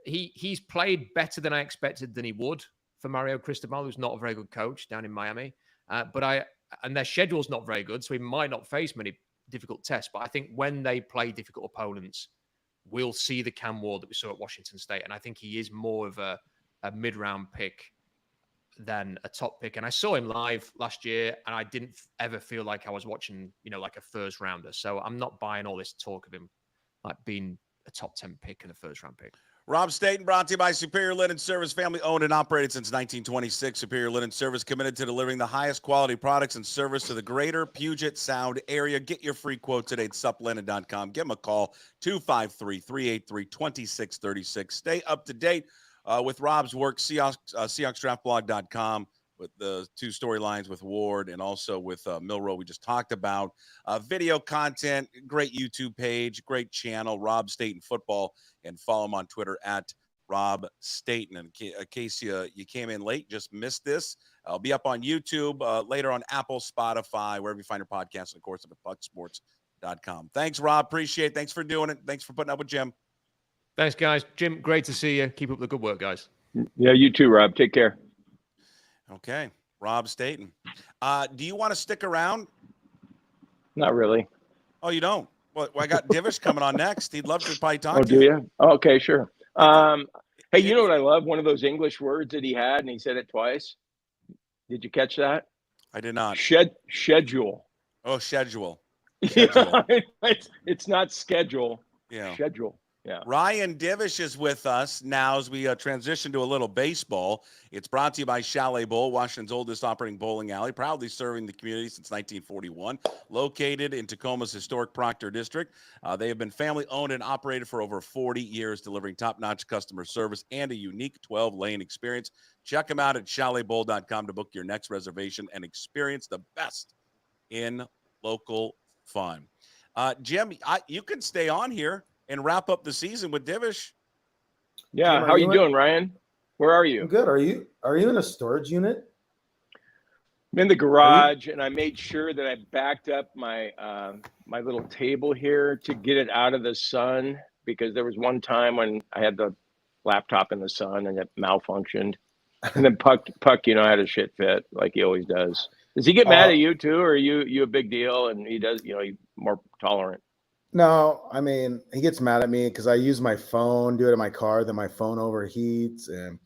he's played better than I expected than he would for Mario Cristobal, who's not a very good coach down in Miami. And their schedule's not very good, so he might not face many difficult tests. But I think when they play difficult opponents, we'll see the Cam Ward that we saw at Washington State. And I think he is more of a mid-round pick than a top pick. And I saw him live last year, and I didn't ever feel like I was watching, like a first rounder. So I'm not buying all this talk of him like being a top 10 pick and a first round pick. Rob Staton, brought to you by Superior Linen Service, family owned and operated since 1926. Superior Linen Service committed to delivering the highest quality products and service to the greater Puget Sound area. Get your free quote today at suplinen.com. Give them a call, 253-383-2636. Stay up to date with Rob's work, SeahawksDraftBlog.com, with the 2 storylines with Ward and also with Milroe we just talked about. Video content, great YouTube page, great channel, Rob Staton Football, and follow him on Twitter at Rob Staton. And in case you came in late, just missed this, I'll be up on YouTube, later on Apple, Spotify, wherever you find your podcast, and of course up at PuckSports.com. Thanks, Rob. Appreciate it. Thanks for doing it. Thanks for putting up with Jim. Thanks, guys. Jim, great to see you. Keep up the good work, guys. Yeah, you too, Rob. Take care. Okay, Rob Staton. Do you want to stick around? Not really. Oh, you don't? Well, I got Divish coming on next. He'd love to probably talk to you. Oh, do you? Oh, okay, sure. Hey, you know what I love? One of those English words that he had, and he said it twice. Did you catch that? I did not. Schedule. Oh, schedule. It's not schedule. Yeah. Schedule. Yeah. Ryan Divish is with us now as we transition to a little baseball. It's brought to you by Chalet Bowl, Washington's oldest operating bowling alley, proudly serving the community since 1941. Located in Tacoma's historic Proctor District, they have been family-owned and operated for over 40 years, delivering top-notch customer service and a unique 12-lane experience. Check them out at chaletbowl.com to book your next reservation and experience the best in local fun. Jim, you can stay on here and wrap up the season with Divish. Yeah, how are you doing, Ryan? Where are you? I'm good. Are you in a storage unit? I'm in the garage, and I made sure that I backed up my my little table here to get it out of the sun, because there was one time when I had the laptop in the sun and it malfunctioned. And then Puck, had a shit fit like he always does. Does he get mad at you too, or are you a big deal and he does, he's more tolerant? No, I mean, he gets mad at me because I use my phone, do it in my car, then my phone overheats, and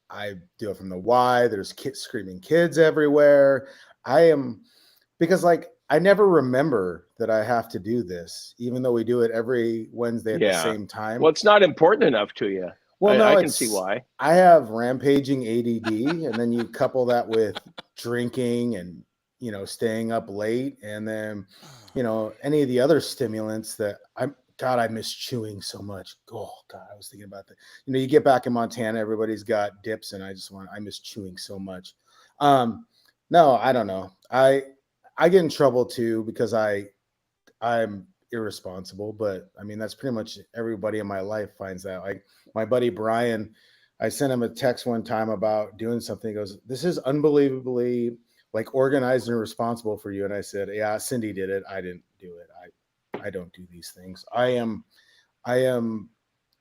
I do it from the Y. There's screaming kids everywhere. Because I never remember that I have to do this, even though we do it every Wednesday at the same time. Well, it's not important enough to you. Well, no, I can see why. I have rampaging ADD, and then you couple that with drinking and, you know, staying up late, and then, you know, any of the other stimulants that I miss chewing so much. Oh God, I was thinking about that. You know, you get back in Montana, everybody's got dips, and I miss chewing so much. No, I don't know. I get in trouble too because I'm irresponsible, but I mean, that's pretty much everybody in my life finds that. Like my buddy Brian, I sent him a text one time about doing something. He goes, "This is unbelievably like organized and responsible for you." And I said, "Yeah, Cindy did it. I didn't do it. I don't do these things. I am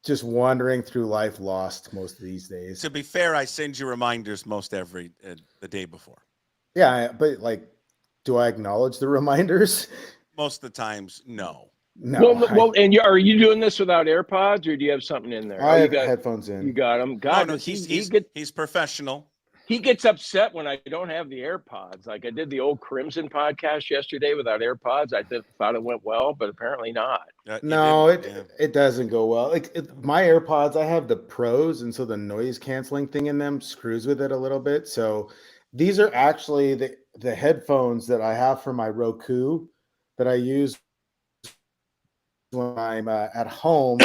just wandering through life lost most of these days." To be fair, I send you reminders most every the day before. Yeah, but like, do I acknowledge the reminders? Most of the times, no. No. And are you doing this without AirPods, or do you have something in there? I have headphones in. You got them. God, no, he's professional. He gets upset when I don't have the AirPods. Like I did the old Crimson podcast yesterday without AirPods. I thought it went well, but apparently not. No, it doesn't go well. Like my AirPods, I have the Pros, and so the noise canceling thing in them screws with it a little bit. So these are actually the headphones that I have for my Roku that I use when I'm at home,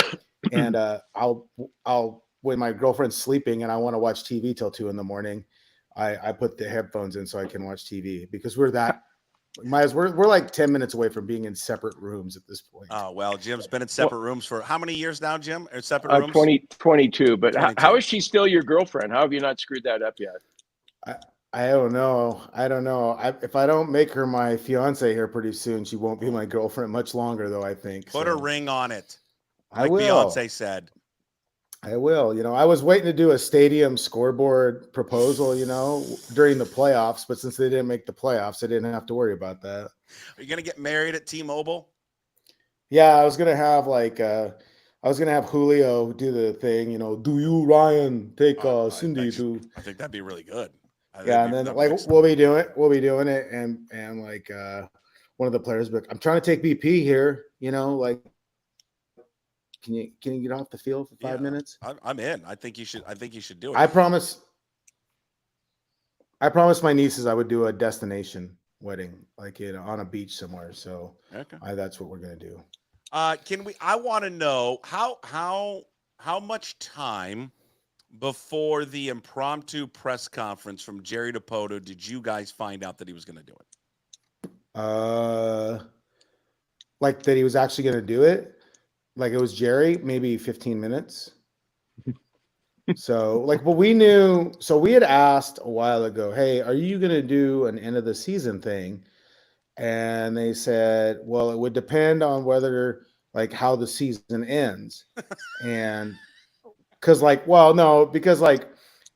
and I'll when my girlfriend's sleeping and I want to watch TV till 2 a.m, I put the headphones in so I can watch TV because we're like 10 minutes away from being in separate rooms at this point. Oh, well, Jim's been in separate rooms for how many years now, Jim? Or separate rooms? 22. But 22. How is she still your girlfriend? How have you not screwed that up yet? I don't know. If I don't make her my fiance here pretty soon, she won't be my girlfriend much longer, though, I think. Put a ring on it. Like I will. Beyonce said. I will. You know, I was waiting to do a stadium scoreboard proposal, you know, during the playoffs, but since they didn't make the playoffs, I didn't have to worry about that. Are you going to get married at T-Mobile? Yeah, I was going to have Julio do the thing, you know, do you, Ryan, take Cindy to. I think that'd be really good. Yeah, and then like we'll be doing it, and like one of the players, but I'm trying to take BP here, you know, like can you get off the field for 5 minutes? I'm in. I think you should do it. I promise my nieces I would do a destination wedding, like on a beach somewhere. So that's what we're gonna do. I want to know how much time before the impromptu press conference from Jerry Dipoto did you guys find out that he was going to do it? Like that he was actually going to do it? Like it was Jerry, maybe 15 minutes. So like, but we knew, so we had asked a while ago, hey, are you going to do an end of the season thing? And they said, well, it would depend on whether like how the season ends. And because like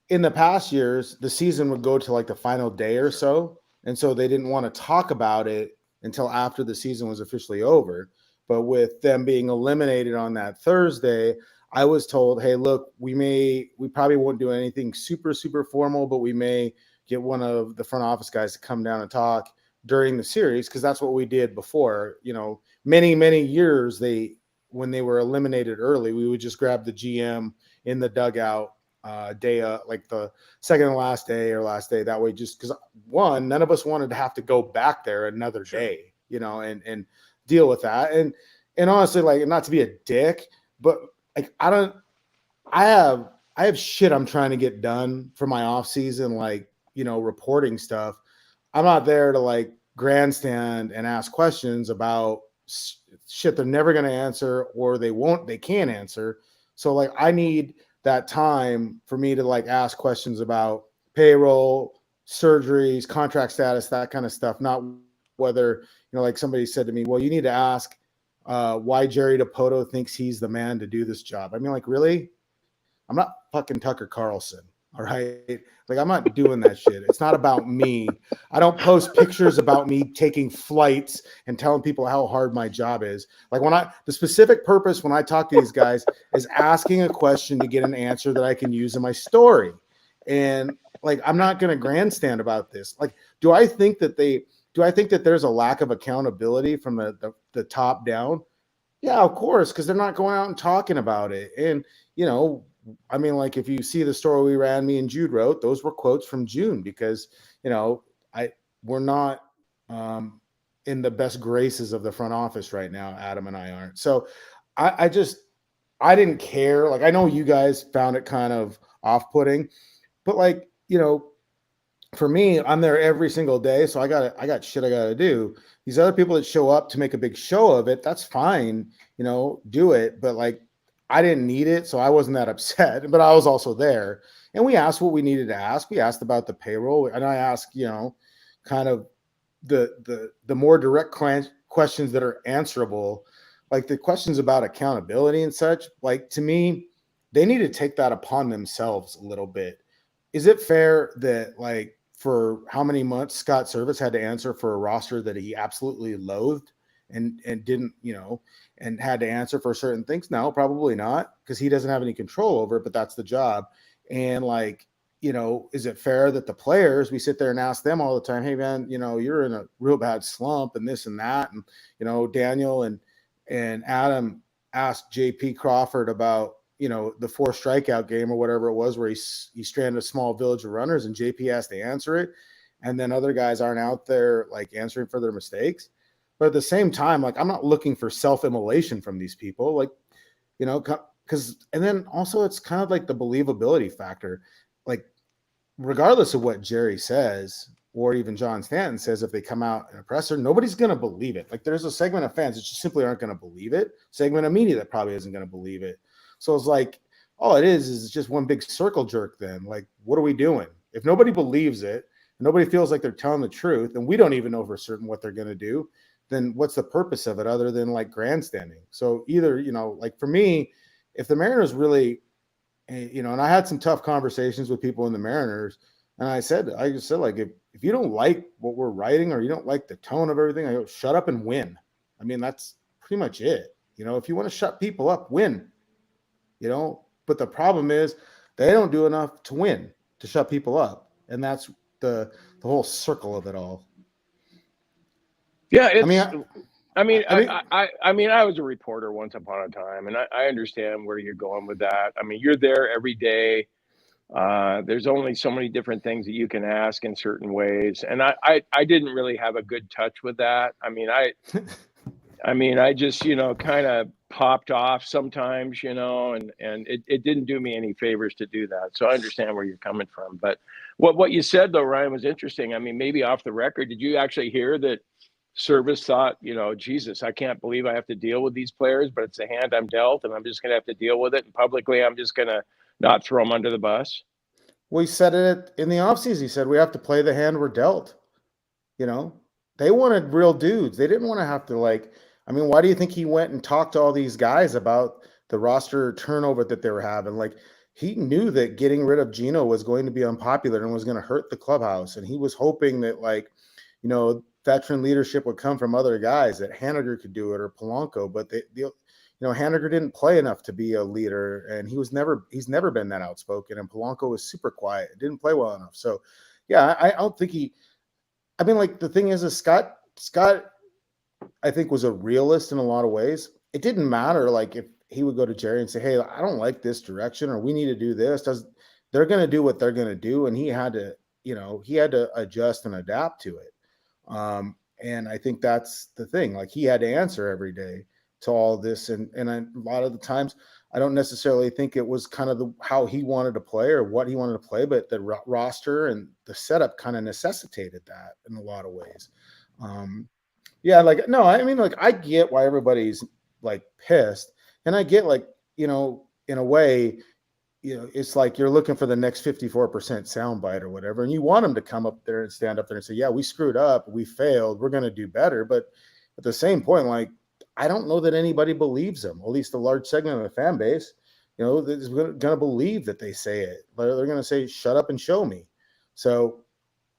in the past years, the season would go to like the final day or so. And so they didn't want to talk about it until after the season was officially over. But with them being eliminated on that Thursday, I was told, hey, look, we probably won't do anything super, super formal, but we may get one of the front office guys to come down and talk during the series. Because that's what we did before, you know, many, many years. When they were eliminated early, we would just grab the GM in the dugout day, like the second to last day or last day. That way, just because none of us wanted to have to go back there another day, you know, and deal with that. And honestly, like, not to be a dick, but like, I have shit I'm trying to get done for my off season, like, you know, reporting stuff. I'm not there to like grandstand and ask questions about shit they're never going to answer or they can't answer. So like I need that time for me to like ask questions about payroll, surgeries, contract status, that kind of stuff. Not whether, you know, like somebody said to me, well, you need to ask why Jerry Dipoto thinks he's the man to do this job. I mean, like, really? I'm not fucking Tucker Carlson. All right. Like, I'm not doing that shit. It's not about me. I don't post pictures about me taking flights and telling people how hard my job is. Like the specific purpose when I talk to these guys is asking a question to get an answer that I can use in my story. And like, I'm not going to grandstand about this. Like, do I think do I think that there's a lack of accountability from the top down? Yeah, of course, because they're not going out and talking about it. And, I mean, like if you see the story we ran, me and Jude wrote, those were quotes from June because, we're not in the best graces of the front office right now. Adam and I aren't. So I didn't care. Like, I know you guys found it kind of off-putting, but like, for me, I'm there every single day. So I got shit I got to do. These other people that show up to make a big show of it, that's fine, do it. But like, I didn't need it. So I wasn't that upset, but I was also there. And we asked what we needed to ask. We asked about the payroll. And I asked, kind of the more direct questions that are answerable, like the questions about accountability and such. Like, to me, they need to take that upon themselves a little bit. Is it fair that, like, for how many months Scott Service had to answer for a roster that he absolutely loathed and didn't, and had to answer for certain things? No, probably not, because he doesn't have any control over it, but that's the job. And like, is it fair that the players, we sit there and ask them all the time, hey man, you're in a real bad slump and this and that. And, Daniel and Adam asked JP Crawford about, the 4 strikeout game or whatever it was, where he stranded a small village of runners, and JP has to answer it. And then other guys aren't out there like answering for their mistakes. But at the same time, like, I'm not looking for self-immolation from these people, like, because, and then also it's kind of like the believability factor. Like, regardless of what Jerry says, or even John Stanton says, if they come out in a presser, nobody's going to believe it. Like, there's a segment of fans that just simply aren't going to believe it. Segment of media that probably isn't going to believe it. So it's like, all it is just one big circle jerk then. Like, what are we doing? If nobody believes it, and nobody feels like they're telling the truth, and we don't even know for certain what they're going to do, then what's the purpose of it other than like grandstanding? So either, like for me, if the Mariners really, and I had some tough conversations with people in the Mariners, and I just said, like, if you don't like what we're writing, or you don't like the tone of everything, I go, shut up and win. I mean, that's pretty much it. If you want to shut people up, win. But the problem is they don't do enough to win, to shut people up. And that's the whole circle of it all. Yeah. I was a reporter once upon a time, and I understand where you're going with that. I mean, you're there every day. There's only so many different things that you can ask in certain ways. And I didn't really have a good touch with that. I mean, I just, kind of popped off sometimes, and it didn't do me any favors to do that. So I understand where you're coming from. But what you said, though, Ryan, was interesting. I mean, maybe off the record, did you actually hear that Service thought, Jesus, I can't believe I have to deal with these players, but it's the hand I'm dealt, and I'm just going to have to deal with it. And publicly, I'm just going to not throw them under the bus? We said it in the offseason. He said, we have to play the hand we're dealt. They wanted real dudes. They didn't want to have to, like, I mean, why do you think he went and talked to all these guys about the roster turnover that they were having? Like, he knew that getting rid of Gino was going to be unpopular and was going to hurt the clubhouse. And he was hoping that, like, veteran leadership would come from other guys, that Haniger could do it, or Polanco. But Haniger didn't play enough to be a leader, and he's never been that outspoken. And Polanco was super quiet, didn't play well enough. So, yeah, I don't think the thing is Scott, I think, was a realist in a lot of ways. It didn't matter, like, if he would go to Jerry and say, hey, I don't like this direction, or we need to do this. They're going to do what they're going to do. And he had to adjust and adapt to it. And I think that's the thing. Like, he had to answer every day to all this. And a lot of the times, I don't necessarily think it was kind of how he wanted to play or what he wanted to play, but the roster and the setup kind of necessitated that in a lot of ways. Yeah, like, no, I mean, like, I get why everybody's like pissed. And I get, like, in a way, it's like you're looking for the next 54% soundbite or whatever. And you want them to come up there and stand up there and say, yeah, we screwed up. We failed. We're going to do better. But at the same point, like, I don't know that anybody believes them, at least a large segment of the fan base, is going to believe that they say it. They're going to say, shut up and show me. So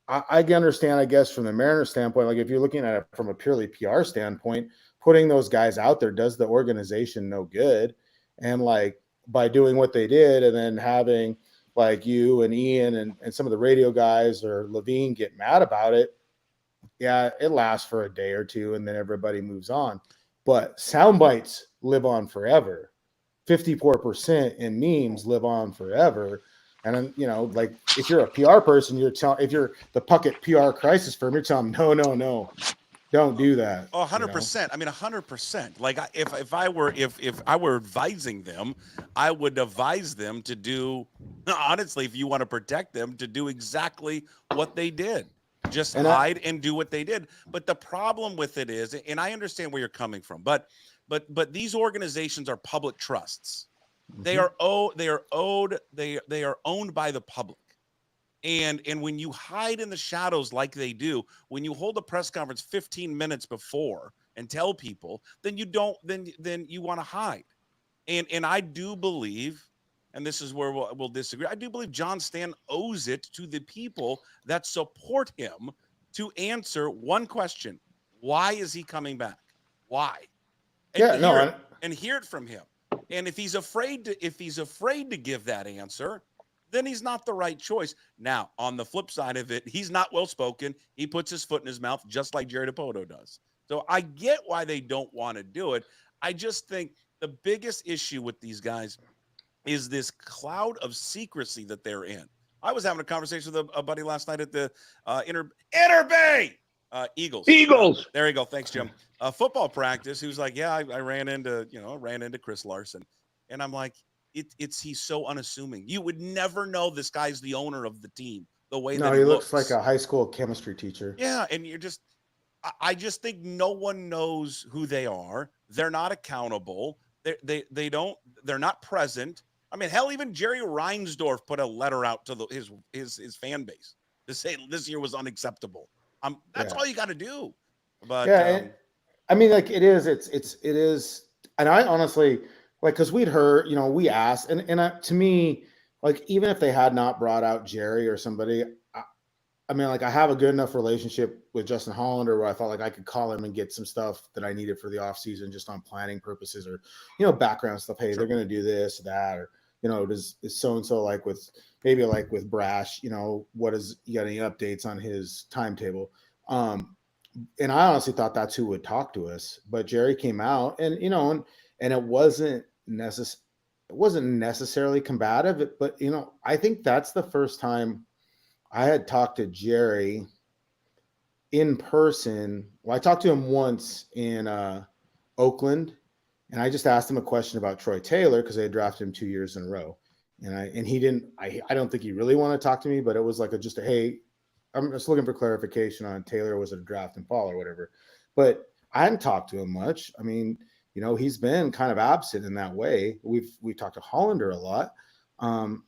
I understand, I guess, from the Mariners standpoint, like, if you're looking at it from a purely PR standpoint, putting those guys out there does the organization no good. And, like, by doing what they did, and then having, like, you and Ian and some of the radio guys or Levine get mad about it, yeah, it lasts for a day or two and then everybody moves on. But sound bites live on forever. 54% in memes live on forever. And then, like if you're a PR person, if you're the Puckett PR crisis firm, you're telling them, no, don't do that. Oh, 100%. I mean, 100%. Like if I were advising them, I would advise them to do, honestly, if you want to protect them, to do exactly what they did. Just hide and do what they did. But the problem with it is, and I understand where you're coming from, but these organizations are public trusts. They are owned by the public. And when you hide in the shadows like they do, when you hold a press conference 15 minutes before and tell people, then you want to hide. And I do believe, and this is where we'll disagree, I do believe John Stanton owes it to the people that support him to answer one question: why is he coming back? Why? And hear it from him. And if he's afraid to give that answer, then he's not the right choice. Now, on the flip side of it, he's not well-spoken. He puts his foot in his mouth just like Jerry DiPoto does. So I get why they don't want to do it. I just think the biggest issue with these guys is this cloud of secrecy that they're in. I was having a conversation with a buddy last night at the Inter Bay Eagles. There you go. Thanks, Jim. Football practice. He was like, yeah, I ran into Chris Larson. And I'm like, he's so unassuming. You would never know this guy's the owner of the team the way that he looks like a high school chemistry teacher. Yeah, and I just think no one knows who they are. They're not accountable. They're not present. I mean, hell, even Jerry Reinsdorf put a letter out to his fan base to say this year was unacceptable. That's all you got to do. But I mean, like it is. It is. And I honestly. Like, because we'd heard, we asked, and to me, like, even if they had not brought out Jerry or somebody, I mean, like, I have a good enough relationship with Justin Hollander where I felt like I could call him and get some stuff that I needed for the offseason just on planning purposes or, background stuff. Hey, they're going to do this, that, or, is so-and-so like with Brash, you got any updates on his timetable? And I honestly thought that's who would talk to us. But Jerry came out and, and it wasn't necessarily combative, but I think that's the first time I had talked to Jerry in person. Well, I talked to him once in Oakland, and I just asked him a question about Troy Taylor because they had drafted him 2 years in a row, and he didn't. I don't think he really wanted to talk to me, but it was like hey, I'm just looking for clarification on Taylor. Was it a draft and fall or whatever? But I hadn't talked to him much. I mean. He's been kind of absent in that way. We've talked to Hollander a lot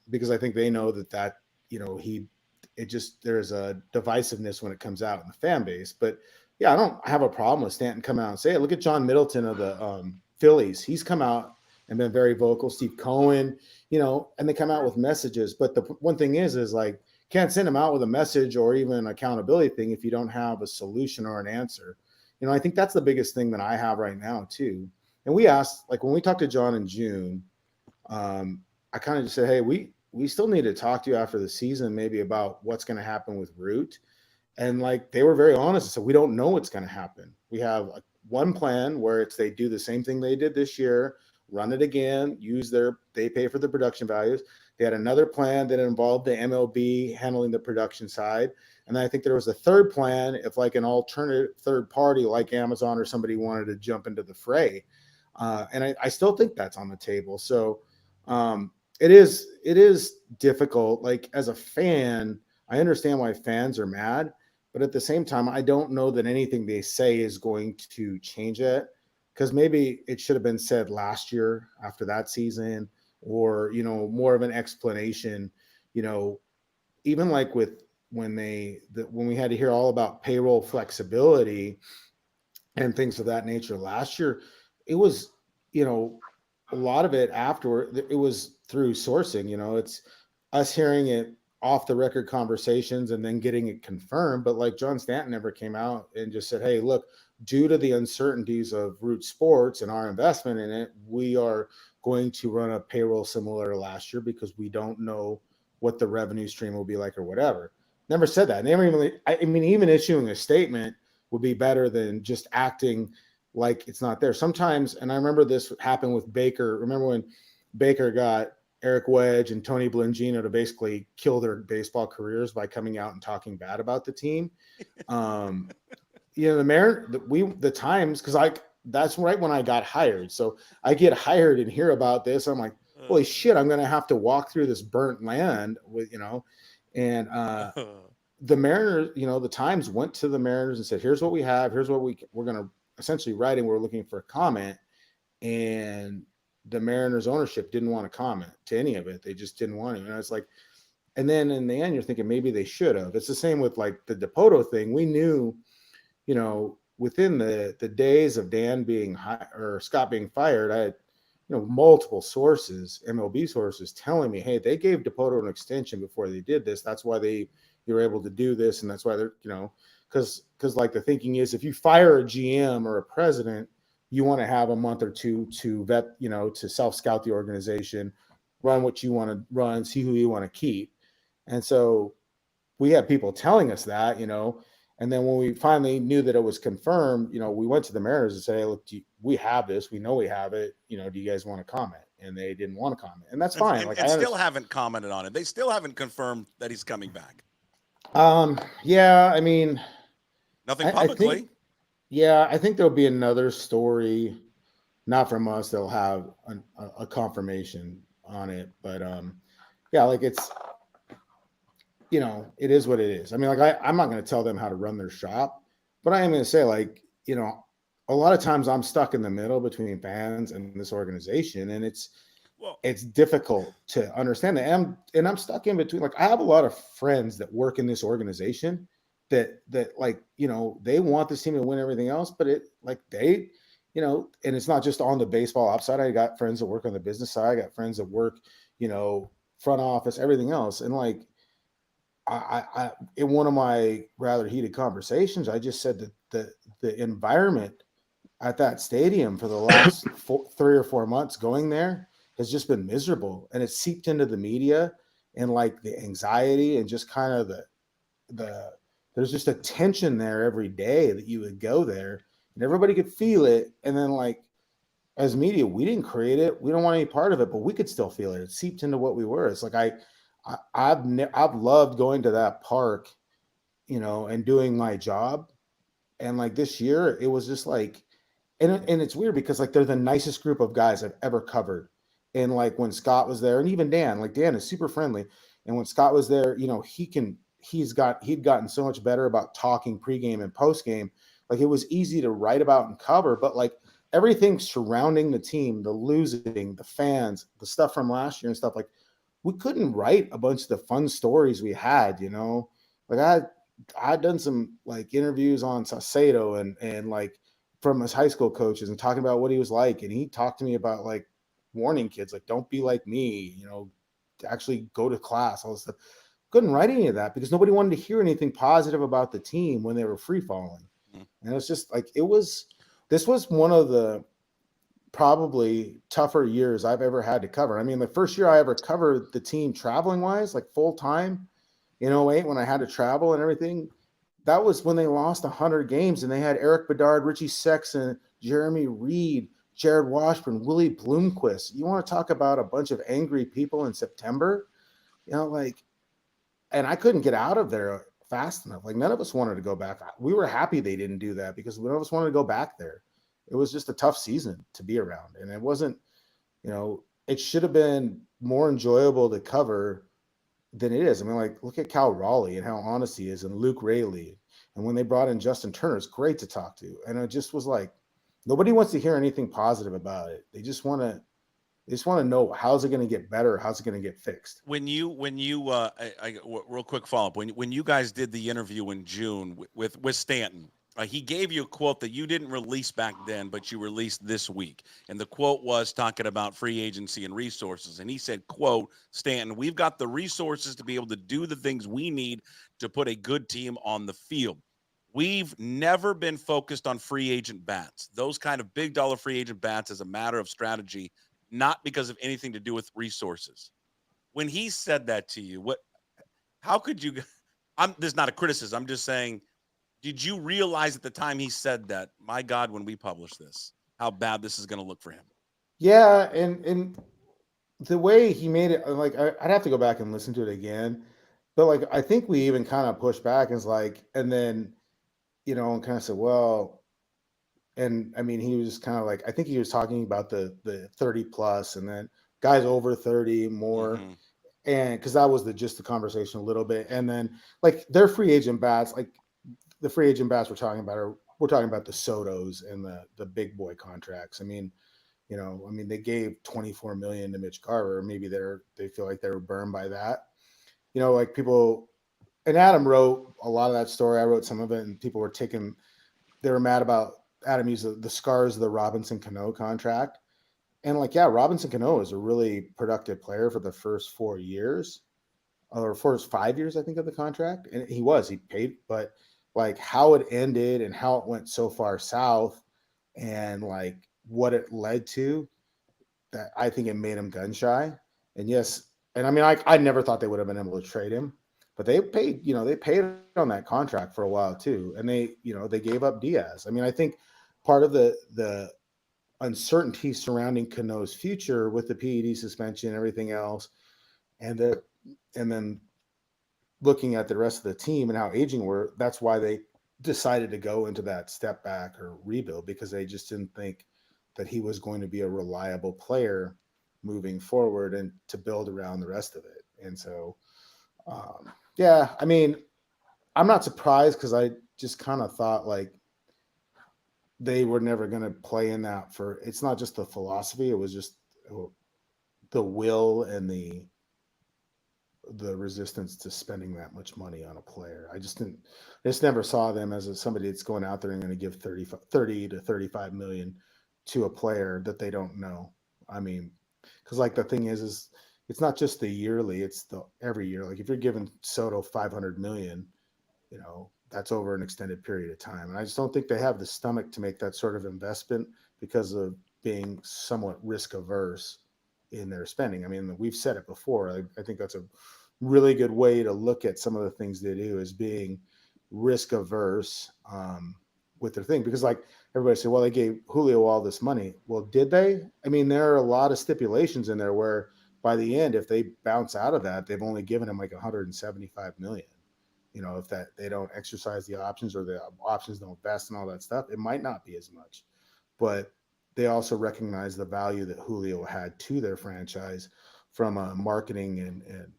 because I think they know that there's a divisiveness when it comes out in the fan base. But yeah, I don't have a problem with Stanton coming out and say it. Look at John Middleton of the Phillies. He's come out and been very vocal. Steve Cohen, and they come out with messages. But the one thing is like, can't send them out with a message or even an accountability thing if you don't have a solution or an answer. I think that's the biggest thing that I have right now too. And we asked, like when we talked to John in June, I kind of just said, hey, we still need to talk to you after the season, maybe about what's going to happen with Root. And like, they were very honest. So we don't know what's going to happen. We have one plan where they do the same thing they did this year, run it again, they pay for the production values. They had another plan that involved the MLB handling the production side. And then I think there was a third plan if like an alternative third party like Amazon or somebody wanted to jump into the fray. And I still think that's on the table. So it is difficult. Like as a fan, I understand why fans are mad, but at the same time, I don't know that anything they say is going to change it because maybe it should have been said last year after that season or, more of an explanation, even like with when we had to hear all about payroll flexibility and things of that nature last year, it was, a lot of it afterward, it was through sourcing, it's us hearing it off the record conversations and then getting it confirmed. But like John Stanton never came out and just said, hey, look, due to the uncertainties of Root Sports and our investment in it, we are going to run a payroll similar to last year because we don't know what the revenue stream will be like or whatever. Never said that. Never even. I mean, even issuing a statement would be better than just acting like it's not there. Sometimes, and I remember this happened with Baker. Remember when Baker got Eric Wedge and Tony Bongino to basically kill their baseball careers by coming out and talking bad about the team. The Times, because that's right when I got hired. So I get hired and hear about this. I'm like, holy shit, I'm going to have to walk through this burnt land with, and the Mariners, the Times went to the Mariners and said, here's what we have. Here's what we're going to essentially write, and we're looking for a comment. And the Mariners ownership didn't want to comment to any of it. They just didn't want to. And I was like, and then in the end, you're thinking maybe they should have. It's the same with like the Dipoto thing. We knew, within the days of Dan being or Scott being fired, I had, multiple sources, MLB sources telling me, hey, they gave Dipoto an extension before they did this. That's why they were able to do this. And that's why they're, because like the thinking is if you fire a GM or a president, you want to have a month or two to vet, to self-scout the organization, run what you want to run, see who you want to keep. And so we had people telling us that, and then when we finally knew that it was confirmed, we went to the Mariners and said, hey, look, we have this. We know we have it. Do you guys want to comment? And they didn't want to comment. And that's fine. And still haven't commented on it. They still haven't confirmed that he's coming back. Yeah, I mean. Nothing publicly. I think there'll be another story, not from us. They'll have a confirmation on it. But, like it's, it is what it is. I mean, like I'm not going to tell them how to run their shop, but I am going to say, like, a lot of times I'm stuck in the middle between fans and this organization, and it's difficult to understand that. And I'm stuck in between. Like I have a lot of friends that work in this organization that like, they want this team to win everything else, but and it's not just on the baseball ops side. I got friends that work on the business side. I got friends that work, front office, everything else. And like, I in one of my rather heated conversations, I just said that the environment at that stadium for the last 3 or 4 months going there has just been miserable, and it's seeped into the media and like the anxiety and just kind of the there's just a tension there every day that you would go there and everybody could feel it. And then like as media, we didn't create it. We don't want any part of it, but we could still feel it. It seeped into what we were. It's like I've loved going to that park, and doing my job. And like this year, it was just like, and it's weird because like they're the nicest group of guys I've ever covered. And like when Scott was there, and even Dan, like Dan is super friendly. And when Scott was there, he'd gotten so much better about talking pregame and postgame. Like it was easy to write about and cover, but like everything surrounding the team, the losing, the fans, the stuff from last year and stuff, like we couldn't write a bunch of the fun stories we had, like I'd done some like interviews on Saucedo and like from his high school coaches and talking about what he was like. And he talked to me about like warning kids, like, don't be like me, to actually go to class, all this stuff. Couldn't write any of that because nobody wanted to hear anything positive about the team when they were free falling. And it's just like, this was one of the probably tougher years I've ever had to cover. I mean, the first year I ever covered the team traveling wise, like full time in 08, when I had to travel and everything, that was when they lost 100 games and they had Eric Bedard, Richie Sexson, Jeremy Reed, Jared Washburn, Willie Bloomquist. You want to talk about a bunch of angry people in September, and I couldn't get out of there fast enough. Like none of us wanted to go back. We were happy they didn't do that because none of us wanted to go back there. It was just a tough season to be around. And it wasn't, it should have been more enjoyable to cover than it is. I mean, like, look at Cal Raleigh and how honest he is, and Luke Rayleigh. And when they brought in Justin Turner, it's great to talk to. And it just was like, nobody wants to hear anything positive about it. They just want to know, how's it going to get better? How's it going to get fixed? When you real quick follow up, when you guys did the interview in June with Stanton, he gave you a quote that you didn't release back then, but you released this week. And the quote was talking about free agency and resources. And he said, quote, Stanton, we've got the resources to be able to do the things we need to put a good team on the field. We've never been focused on free agent bats, those kind of big dollar free agent bats, as a matter of strategy, not because of anything to do with resources. When he said that to you, how could you, this is not a criticism. I'm just saying, did you realize at the time he said that, my God, when we publish this, how bad this is going to look for him? Yeah, and the way he made it, like I'd have to go back and listen to it again, but like I think we even kind of pushed back and and then, and kind of said, well, and I mean he was kind of like, I think he was talking about the 30 plus, and then guys over 30 more, and because that was the conversation a little bit, and then like their free agent bats, like the free agent bats we're talking about the Sotos and the big boy contracts. I mean, they gave 24 million to Mitch Garver. Maybe they feel like they were burned by that. Like people, and Adam wrote a lot of that story. I wrote some of it, and people they were mad about Adam used the scars of the Robinson Cano contract. And like, yeah, Robinson Cano is a really productive player for the first 4 years or first 5 years, I think, of the contract. And he paid, but like how it ended and how it went so far south and like what it led to, that I think it made him gun shy. And yes, and I mean, I never thought they would have been able to trade him, but they paid on that contract for a while too. And they gave up Diaz. I mean, I think part of the uncertainty surrounding Cano's future with the PED suspension and everything else, and then looking at the rest of the team and how aging were, that's why they decided to go into that step back or rebuild, because they just didn't think that he was going to be a reliable player moving forward and to build around the rest of it. And so, yeah, I mean, I'm not surprised, because I just kind of thought like they were never going to play in that it's not just the philosophy, it was just the will and the resistance to spending that much money on a player. I just never saw them as somebody that's going out there and going to give 30 to 35 million to a player that they don't know. I mean, because like the thing is it's not just the yearly, it's the every year. Like if you're giving Soto 500 million, that's over an extended period of time. And I just don't think they have the stomach to make that sort of investment because of being somewhat risk averse in their spending. I mean, we've said it before. I think that's a really good way to look at some of the things they do, as being risk averse with their thing. Because like everybody said, well, they gave Julio all this money. Well, did they? I mean, there are a lot of stipulations in there where by the end, if they bounce out of that, they've only given him like 175 million. If that they don't exercise the options or the options don't vest and all that stuff, it might not be as much. But they also recognize the value that Julio had to their franchise from a marketing and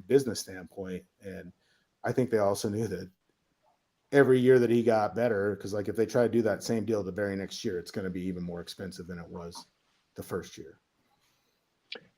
business standpoint. And I think they also knew that every year that he got better, because like if they try to do that same deal the very next year, it's going to be even more expensive than it was the first year.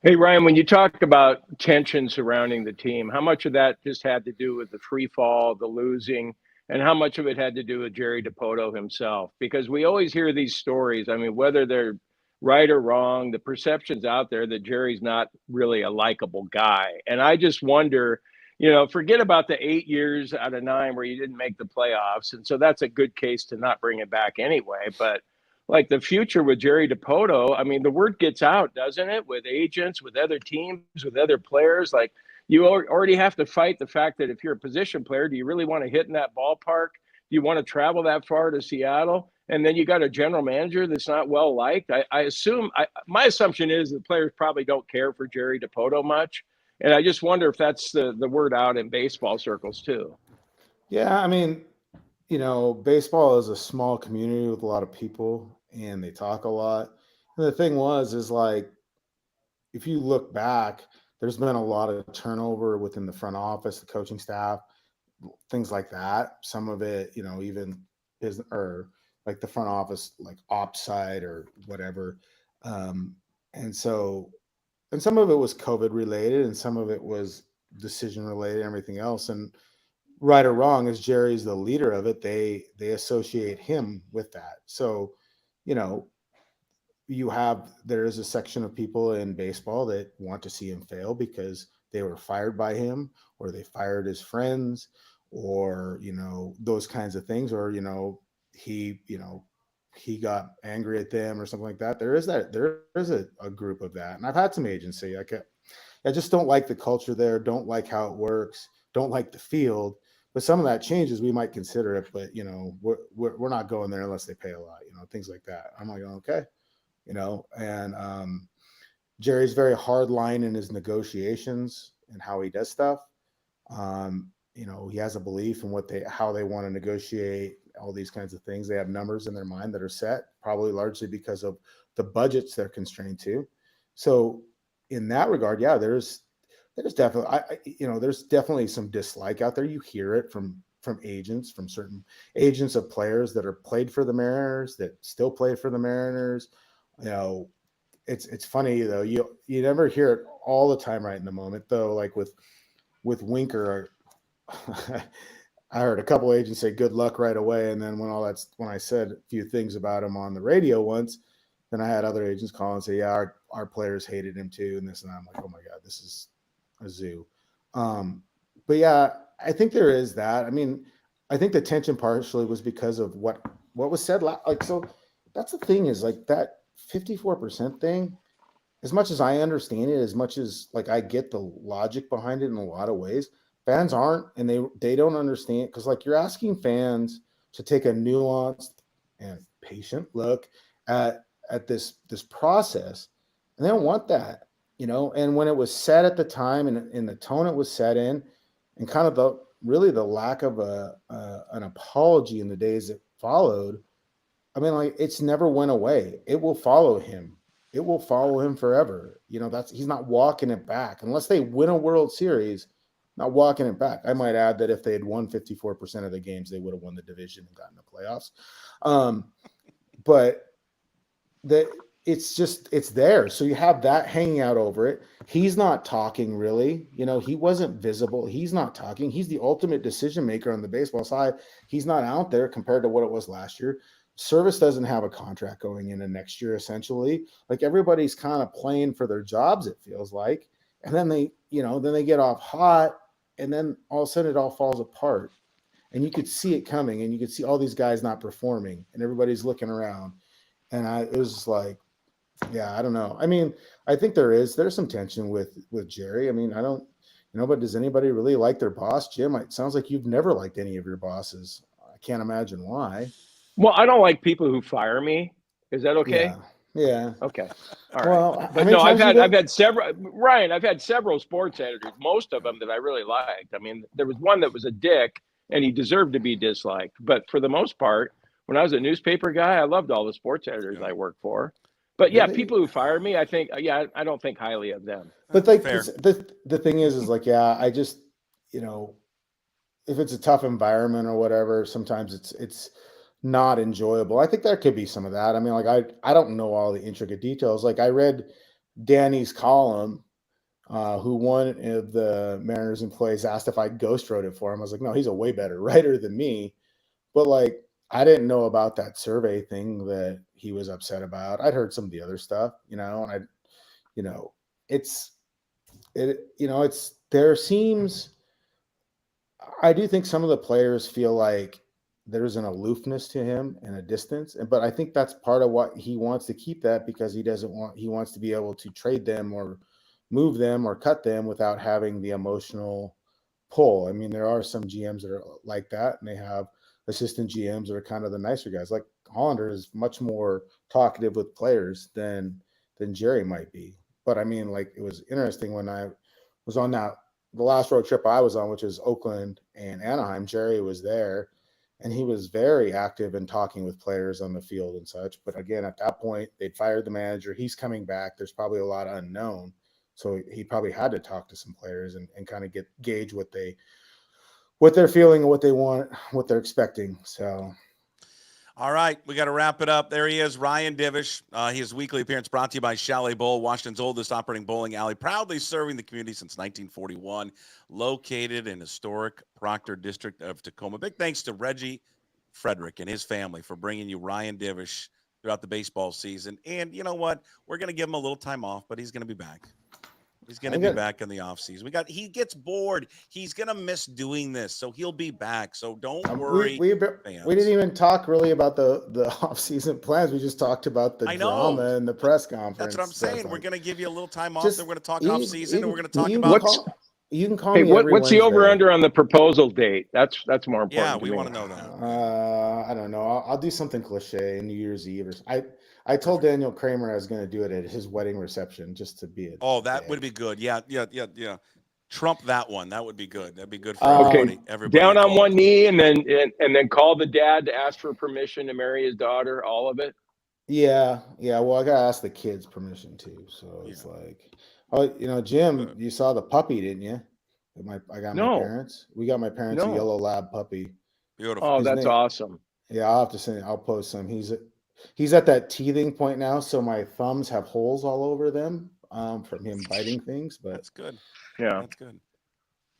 Hey, Ryan, when you talk about tension surrounding the team, how much of that just had to do with the free fall, the losing, and how much of it had to do with Jerry Dipoto himself? Because we always hear these stories. I mean, whether they're right or wrong, the perception's out there that Jerry's not really a likable guy. And I just wonder, forget about the 8 years out of 9 where you didn't make the playoffs. And so that's a good case to not bring it back anyway. But like the future with Jerry Dipoto, I mean, the word gets out, doesn't it? With agents, with other teams, with other players. Like you already have to fight the fact that if you're a position player, do you really want to hit in that ballpark? Do you want to travel that far to Seattle? And then you got a general manager that's not well liked. My assumption is the players probably don't care for Jerry Dipoto much. And I just wonder if that's the word out in baseball circles too. Yeah, I mean, baseball is a small community with a lot of people, and they talk a lot. And the thing is like, if you look back, there's been a lot of turnover within the front office, the coaching staff, things like that. Some of it, even or like the front office, like ops side or whatever. And some of it was COVID related, and some of it was decision related, and everything else. And right or wrong, as Jerry's the leader of it, they associate him with that. So, there is a section of people in baseball that want to see him fail because they were fired by him, or they fired his friends, or, those kinds of things, or, he got angry at them or something like that. There is a group of that. And I've had some agents say, I just don't like the culture there. Don't like how it works. don't like the field. But some of that changes, we might consider it. But we're not going there unless they pay a lot. Things like that. I'm like, okay, and Jerry's very hard line in his negotiations and how he does stuff. He has a belief in how they want to negotiate all these kinds of things. They have numbers in their mind that are set, probably largely because of the budgets they're constrained to. So in that regard, yeah, there's definitely, there's definitely some dislike out there. You hear it from agents, from certain agents of players that are played for the Mariners, that still play for the Mariners. It's funny though. You never hear it all the time right in the moment though. Like with Winker, I heard a couple agents say good luck right away, and then when I said a few things about him on the radio once, then I had other agents call and say, yeah, our players hated him too, and this and that. I'm like, oh my God, this is a zoo. But yeah, I think there is that. I mean, I think the tension partially was because of what was said. So that's the thing, is like that 54% thing, as much as I understand it, as much as like I get the logic behind it in a lot of ways, fans aren't, and they don't understand, because like you're asking fans to take a nuanced and patient look at this process, and they don't want that, and when it was said at the time, and in the tone it was said in, and kind of the lack of an apology in the days that followed, I mean, like, it's never went away. It will follow him. It will follow him forever. He's not walking it back unless they win a World Series. Not walking it back. I might add that if they had won 54% of the games, they would have won the division and gotten the playoffs. But it's there. So you have that hanging out over it. He's not talking really. He wasn't visible. He's not talking. He's the ultimate decision maker on the baseball side. He's not out there compared to what it was last year. Service doesn't have a contract going into next year, essentially. Like, everybody's kind of playing for their jobs, it feels like. And then they get off hot, and then all of a sudden it all falls apart. And you could see it coming, and you could see all these guys not performing, and everybody's looking around. And it was just like, yeah, I don't know. I mean, I think there's some tension with Jerry. I mean, I don't, but does anybody really like their boss, Jim? It sounds like you've never liked any of your bosses. I can't imagine why. Well, I don't like people who fire me. Is that okay? Yeah. Okay. All well, right. But no, I've had several, Ryan, I've had several sports editors, most of them that I really liked. I mean, there was one that was a dick, and he deserved to be disliked. But for the most part, when I was a newspaper guy, I loved all the sports editors I worked for. But yeah, people who fire me, I think, I don't think highly of them. But like the thing is like, yeah, I just, if it's a tough environment or whatever, sometimes it's not enjoyable. I think there could be some of that. I mean, like, I don't know all the intricate details. Like, I read Danny's column, who one of the Mariners employees asked if I ghost wrote it for him. I was like, no, he's a way better writer than me. But like, I didn't know about that survey thing that he was upset about. I'd heard some of the other stuff, and I do think some of the players feel like there's an aloofness to him and a distance. But I think that's part of what he wants to keep that, because he wants to be able to trade them or move them or cut them without having the emotional pull. I mean, there are some GMs that are like that, and they have assistant GMs that are kind of the nicer guys. Like Hollander is much more talkative with players than Jerry might be. But I mean, like, it was interesting when I was on the last road trip I was on, which is Oakland and Anaheim. Jerry was there, and he was very active in talking with players on the field and such. But again, at that point, they'd fired the manager. He's coming back. There's probably a lot unknown. So he probably had to talk to some players and kind of gauge what they're feeling, what they want, what they're expecting. So, all right, we got to wrap it up. There he is, Ryan Divish. His weekly appearance brought to you by Chalet Bowl, Washington's oldest operating bowling alley, proudly serving the community since 1941, located in historic Proctor District of Tacoma. Big thanks to Reggie Frederick and his family for bringing you Ryan Divish throughout the baseball season. And you know what? We're going to give him a little time off, but he's going to be back. He's going to be back in the offseason. He gets bored. He's going to miss doing this, so he'll be back. So don't worry. We didn't even talk really about the offseason plans. We just talked about the drama and the press conference. That's what I'm saying. We're going to give you a little time off. Then we're going to talk offseason, and we're going to talk about You can call Hey, me every what's the Wednesday. over/under on the proposal date? That's more important. Yeah, to we me. want to know that. I don't know. I'll do something cliche, New Year's Eve or I told Daniel Kramer I was going to do it at his wedding reception just to be it. Oh, that would be good. Yeah. Trump that one. That would be good. That'd be good for everybody. Everybody down involved. on one knee and then call the dad to ask for permission to marry his daughter. All of it. Yeah. Well, I got to ask the kids' permission too. So it's like, oh, Jim, you saw the puppy, didn't you? I got my parents. We got my parents a yellow lab puppy. Beautiful. Oh, that's awesome. Yeah, I'll have to send it. I'll post some. He's at that teething point now, so my thumbs have holes all over them from him biting things. But that's good. Yeah, that's good.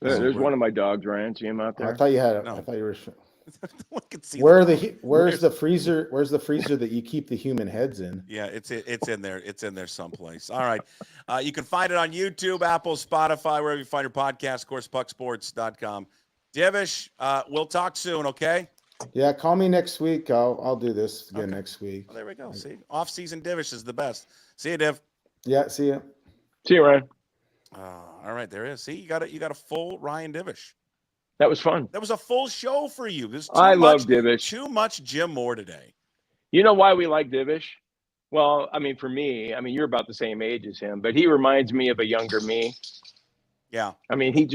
There's one of my dogs, Ryan. See him out there? I thought you had. No. I thought you were. See Where's the freezer? Where's the freezer that you keep the human heads in? Yeah, it's in there. It's in there someplace. All right. You can find it on YouTube, Apple, Spotify, wherever you find your podcast. Of course, PuckSports.com. Divish, we'll talk soon, okay? Yeah, call me next week. I'll do this again next week. Well, there we go. See, off-season Divish is the best. See you, Div. Yeah, see you. See you, Ryan. All right, there it is. See, you got a full Ryan Divish. That was fun. That was a full show for you. Love Divish. Too much Jim Moore today. You know why we like Divish? Well, I mean, for me, you're about the same age as him, but he reminds me of a younger me. Yeah. I mean, he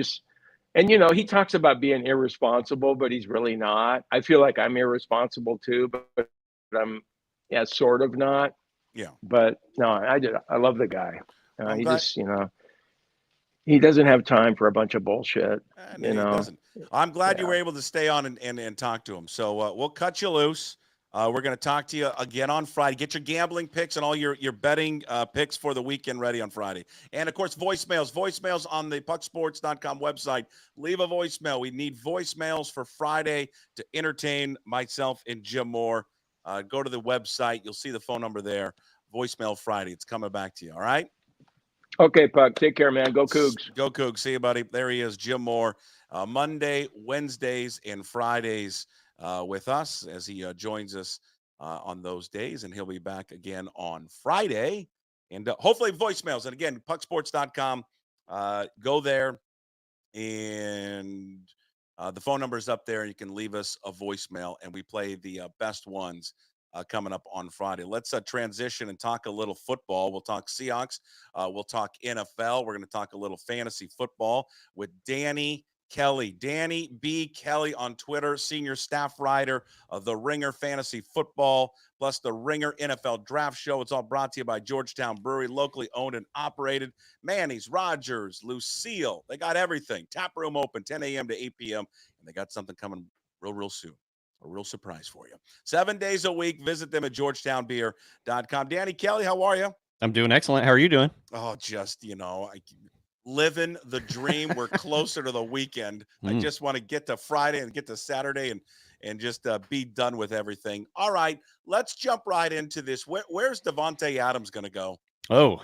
talks about being irresponsible, but he's really not. I feel like I'm irresponsible too, but I'm, sort of not. Yeah. But no, I love the guy. He just, he doesn't have time for a bunch of bullshit. No, he doesn't. I'm glad you were able to stay on and talk to him. So we'll cut you loose. We're going to talk to you again on Friday. Get your gambling picks and all your betting picks for the weekend ready on Friday. And, of course, voicemails on the PuckSports.com website. Leave a voicemail. We need voicemails for Friday to entertain myself and Jim Moore. Go to the website. You'll see the phone number there. Voicemail Friday. It's coming back to you, all right? Okay, Puck. Take care, man. Go Cougs. Go Cougs. See you, buddy. There he is, Jim Moore. Monday, Wednesdays, and Fridays with us as he joins us on those days. And he'll be back again on Friday. And hopefully voicemails. And again, PuckSports.com. Go there. And the phone number is up there. You can leave us a voicemail. And we play the best ones coming up on Friday. Let's transition and talk a little football. We'll talk Seahawks. We'll talk NFL. We're going to talk a little fantasy football with Danny Kelly. Danny B. Kelly on Twitter, senior staff writer of the Ringer Fantasy Football, plus the Ringer NFL Draft Show. It's all brought to you by Georgetown Brewery, locally owned and operated. Manny's, Rogers, Lucille. They got everything. Tap room open 10 a.m. to 8 p.m. And they got something coming real soon. A real surprise for you. 7 days a week. Visit them at georgetownbeer.com. Danny Kelly, how are you? I'm doing excellent. How are you doing? Oh, just, living the dream. We're closer to the weekend. I just want to get to Friday and get to Saturday and just be done with everything. All right, let's jump right into this. Where's Davante Adams going to go? Oh,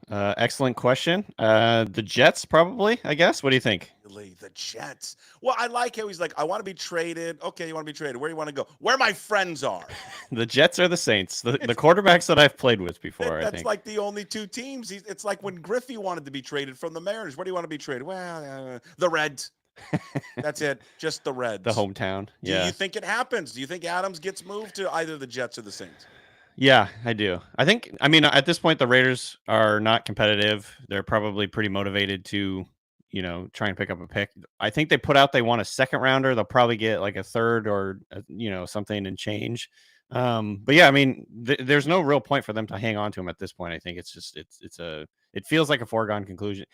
excellent question. The Jets, probably, I guess. What do you think? The Jets. Well, I like how he's like, I want to be traded. Okay, you want to be traded. Where do you want to go? Where my friends are. The Jets are the Saints. The quarterbacks that I've played with before, I think. That's like the only two teams. It's like when Griffey wanted to be traded from the Mariners. Where do you want to be traded? Well, the Reds. That's it. Just the Reds. The hometown. Do you think it happens? Do you think Adams gets moved to either the Jets or the Saints? Yeah, I do. I mean, at this point, the Raiders are not competitive. They're probably pretty motivated to, try and pick up a pick. I think they put out they want a second rounder. They'll probably get like a third or, something and change. But yeah, I mean, there's no real point for them to hang on to him at this point. I think it's just it feels like a foregone conclusion.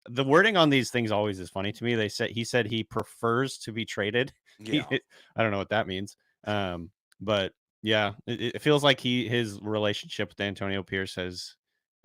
The wording on these things always is funny to me. He said he prefers to be traded. Yeah. I don't know what that means. But yeah, it feels like his relationship with Antonio Pierce has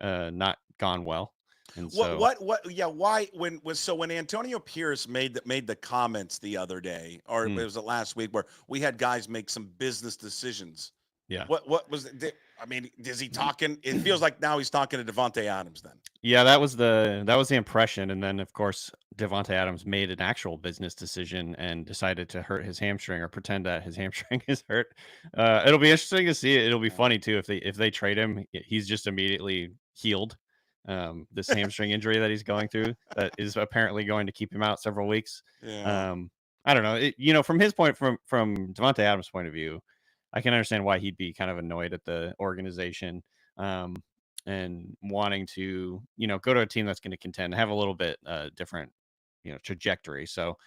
not gone well. And so why when Antonio Pierce made the comments the other day, or it was last week, where we had guys make some business decisions. Yeah. What was it? I mean, is he talking? It feels like now he's talking to Davante Adams then. Yeah, that was the impression. And then of course Davante Adams made an actual business decision and decided to hurt his hamstring or pretend that his hamstring is hurt. It'll be interesting to see. It'll be funny too if they trade him, he's just immediately healed. this hamstring injury that he's going through that is apparently going to keep him out several weeks. Yeah. I don't know. From his point, from Devontae Adams' point of view, I can understand why he'd be kind of annoyed at the organization and wanting to, go to a team that's going to contend, have a little bit different, trajectory. So,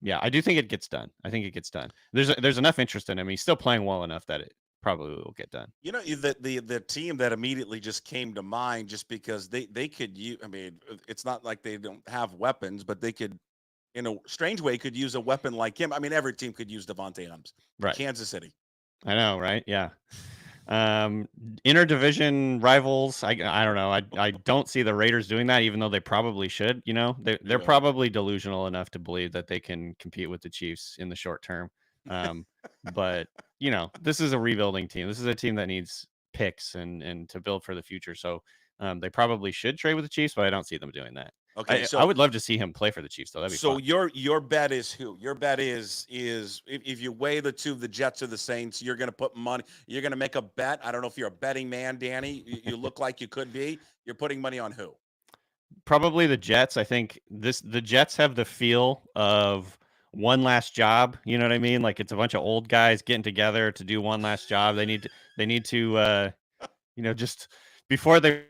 yeah, I do think it gets done. I think it gets done. There's enough interest in him. He's still playing well enough that it probably will get done. The team that immediately just came to mind, just because they could use. I mean, it's not like they don't have weapons, but they could, in a strange way, could use a weapon like him. I mean, every team could use Devontae Adams. Right. Kansas City. I know, right? Yeah. Interdivision rivals. I don't know. I don't see the Raiders doing that, even though they probably should. They're probably delusional enough to believe that they can compete with the Chiefs in the short term. But this is a rebuilding team. This is a team that needs picks and to build for the future. So they probably should trade with the Chiefs, but I don't see them doing that. Okay, I would love to see him play for the Chiefs, though. That'd be fun. Your bet is who? Your bet is if you weigh the two, the Jets or the Saints, you're going to put money. You're going to make a bet. I don't know if you're a betting man, Danny. You look like you could be. You're putting money on who? Probably the Jets. I think the Jets have the feel of one last job. You know what I mean? Like it's a bunch of old guys getting together to do one last job. They need to just before they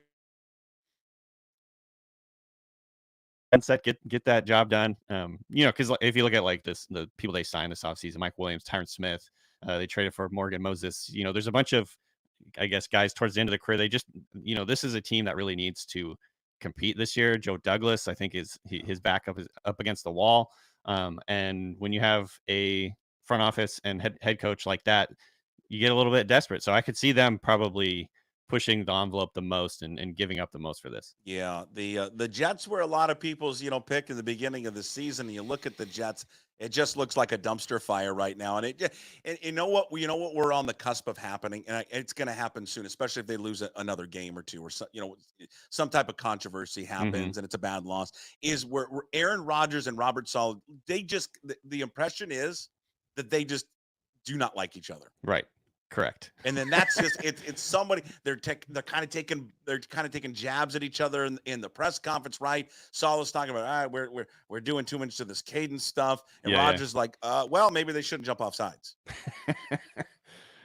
set get that job done. Because if you look at like the people they signed this offseason, Mike Williams, Tyron Smith, they traded for Morgan Moses. There's a bunch of, I guess, guys towards the end of the career. They just, this is a team that really needs to compete this year. Joe Douglas, I think, his backup is up against the wall. And when you have a front office and head coach like that, you get a little bit desperate. So I could see them probably pushing the envelope the most and giving up the most for this. Yeah, the Jets were a lot of people's pick in the beginning of the season. And you look at the Jets, it just looks like a dumpster fire right now. And you know what we're on the cusp of happening, and it's going to happen soon, especially if they lose another game or two, or some type of controversy happens and it's a bad loss. Is where Aaron Rodgers and Robert Saleh, the impression is that they just do not like each other. Right. Correct. And then that's just it's somebody they're kind of taking jabs at each other in the press conference, right? Saleh's talking about we're doing too much to this cadence stuff, and Rodgers like, well, maybe they shouldn't jump off sides.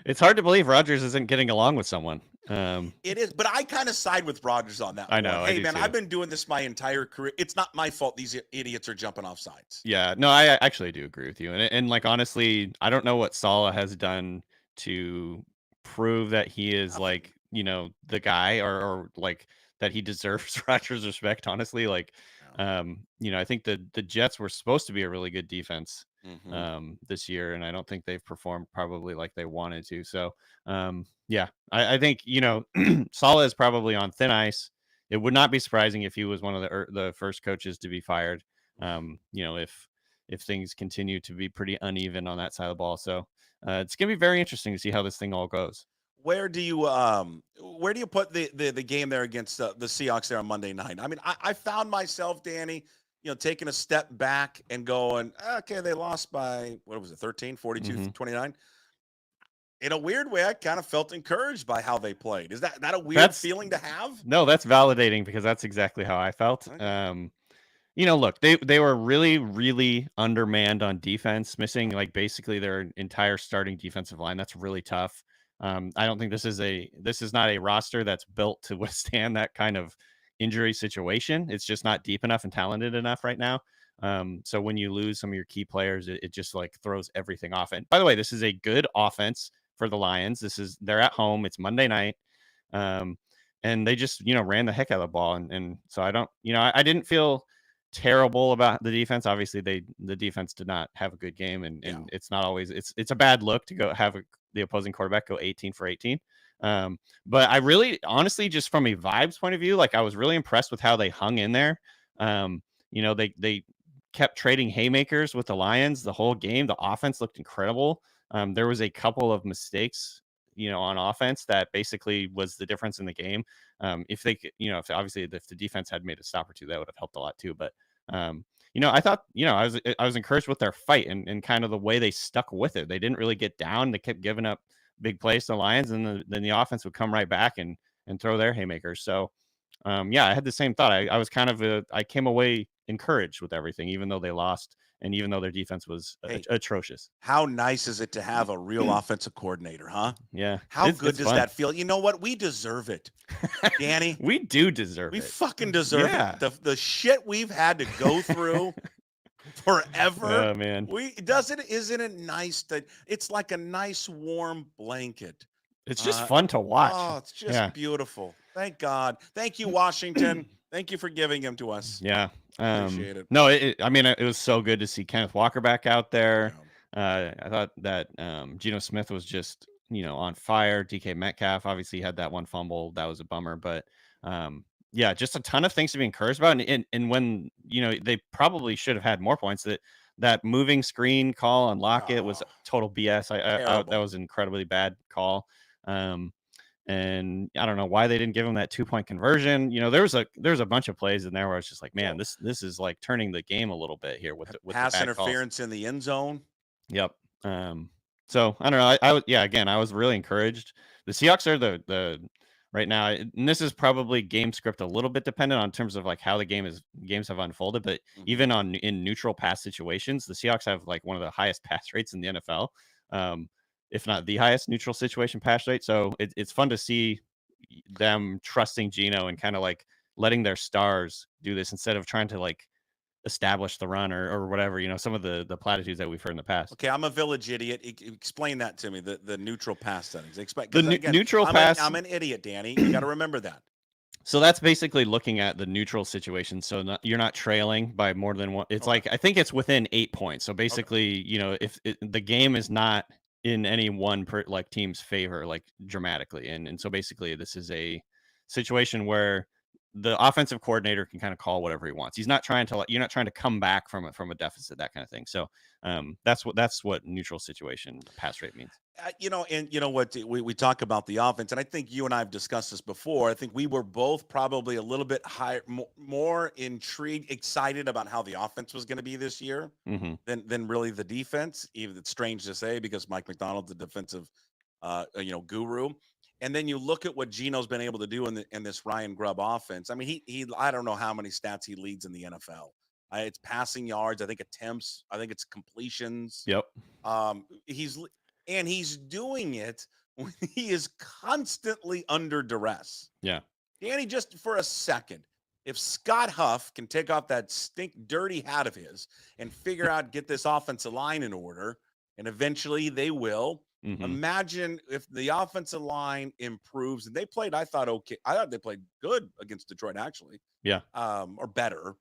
It's hard to believe Rodgers isn't getting along with someone. It is, but I kind of side with Rodgers on that. I know. Hey, man, I've been doing this my entire career. It's not my fault these idiots are jumping off sides. Yeah, no, I actually do agree with you. And like, honestly, I don't know what Saleh has done to prove that he is like, the guy or like that he deserves Rodgers' respect, honestly. Like, I think the Jets were supposed to be a really good defense this year, and I don't think they've performed probably like they wanted to. So, I think, Saleh is probably on thin ice. It would not be surprising if he was one of the first coaches to be fired, if things continue to be pretty uneven on that side of the ball. So it's going to be very interesting to see how this thing all goes. Where do you put the game there against the Seahawks there on Monday night? I mean, I found myself, Danny, taking a step back and going, okay, they lost by, what was it, 13, 42, 29. In a weird way, I kind of felt encouraged by how they played. Is that a weird feeling to have? No, that's validating, because that's exactly how I felt. Okay. Look, they were really, really undermanned on defense, missing like basically their entire starting defensive line. That's really tough. I don't think this is not a roster that's built to withstand that kind of injury situation. It's just not deep enough and talented enough right now. So when you lose some of your key players, it just like throws everything off. And by the way, this is a good offense for the Lions. They're at home. It's Monday night. And they just, ran the heck out of the ball. And so I didn't feel terrible about the defense. Obviously the defense did not have a good game, and it's not always, it's a bad look to go have the opposing quarterback go 18 for 18. But I really, honestly, just from a vibes point of view, like I was really impressed with how they hung in there. They kept trading haymakers with the Lions the whole game. The offense looked incredible. There was a couple of mistakes, on offense that basically was the difference in the game. If the defense had made a stop or two, that would have helped a lot too. But, I thought, I was encouraged with their fight and kind of the way they stuck with it. They didn't really get down. They kept giving up big plays to the Lions, and then the offense would come right back and throw their haymakers. So, yeah, I had the same thought. I was kind of I came away encouraged with everything, even though they lost and even though their defense was atrocious. How nice is it to have a real offensive coordinator, huh? Yeah. How good does that feel? You know what? We deserve it, Danny. We do deserve it. We fucking deserve it. The shit we've had to go through forever. Oh man. Isn't it nice that it's like a nice warm blanket? It's just fun to watch. Oh, it's just beautiful. Thank God. Thank you, Washington. Thank you for giving him to us. Yeah. Appreciate it. No, I mean, it was so good to see Kenneth Walker back out there. I thought that Geno Smith was just, on fire. DK Metcalf obviously had that one fumble. That was a bummer. But yeah, just a ton of things to be encouraged about. And when, they probably should have had more points. That moving screen call on Lockett was total BS. That was an incredibly bad call. And I don't know why they didn't give him that 2-point conversion. There's a bunch of plays in there where I was just like, man, this is like turning the game a little bit here with pass the bad interference calls. in the end zone. Yep. So I don't know. I was really encouraged. The Seahawks are the right now, and this is probably game script a little bit dependent on terms of like how the games have unfolded. But even in neutral pass situations, the Seahawks have like one of the highest pass rates in the NFL. If not the highest neutral situation pass rate. So it's fun to see them trusting Geno and kind of like letting their stars do this instead of trying to like establish the run or whatever, some of the platitudes that we've heard in the past. Okay, I'm a village idiot. Explain that to me, the neutral pass settings. Neutral pass. I'm an idiot, Danny. You got to remember that. So that's basically looking at the neutral situation. So you're not trailing by more than one. It's like, I think it's within 8 points. So basically, if the game is not in any one team's favor, like dramatically. And so basically this is a situation where the offensive coordinator can kind of call whatever he wants. You're not trying to come back from a deficit, that kind of thing. So that's what neutral situation pass rate means. And you know what, we talk about the offense, and I think you and I have discussed this before. I think we were both probably a little bit higher, more intrigued, excited about how the offense was going to be this year than really the defense. Even it's strange to say because Mike McDonald's the defensive, guru. And then you look at what Geno's been able to do in this Ryan Grubb offense. I mean, he I don't know how many stats he leads in the NFL. It's passing yards, I think attempts, I think it's completions. Yep. He's doing it when he is constantly under duress. Yeah. Danny, just for a second, if Scott Huff can take off that dirty hat of his and figure out, get this offensive line in order, and eventually they will. Imagine if the offensive line improves, and they played, I thought they played good against Detroit, actually. Yeah. Or better.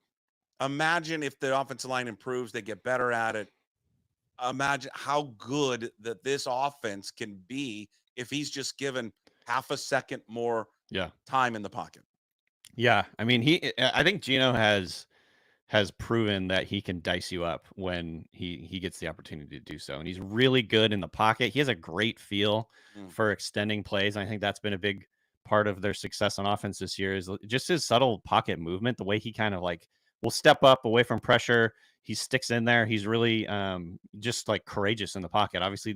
Imagine if the offensive line improves, they get better at it. Imagine how good that this offense can be if he's just given half a second more time in the pocket. Yeah. I mean, I think Geno has proven that he can dice you up when he gets the opportunity to do so. And he's really good in the pocket. He has a great feel for extending plays. I think that's been a big part of their success on offense this year is just his subtle pocket movement, the way he kind of like will step up away from pressure. He sticks in there. He's really just like courageous in the pocket. Obviously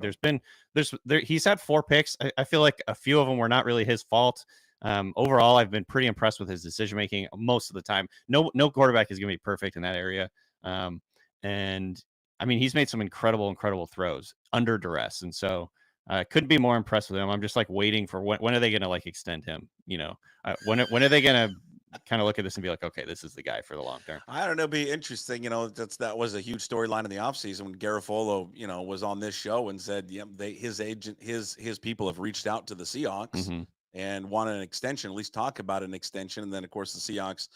he's had 4 picks. I feel like a few of them were not really his fault. Overall, I've been pretty impressed with his decision making most of the time. No quarterback is going to be perfect in that area. And I mean, he's made some incredible throws under duress. And so I couldn't be more impressed with him. I'm just like waiting for when are they going to like extend him? When are they going to kind of look at this and be like, okay, this is the guy for the long term? I don't know. It'd be interesting. That was a huge storyline in the offseason when Garafolo, was on this show and said, his agent, his people have reached out to the Seahawks. And wanted an extension, at least talk about an extension. And then, of course, the Seahawks,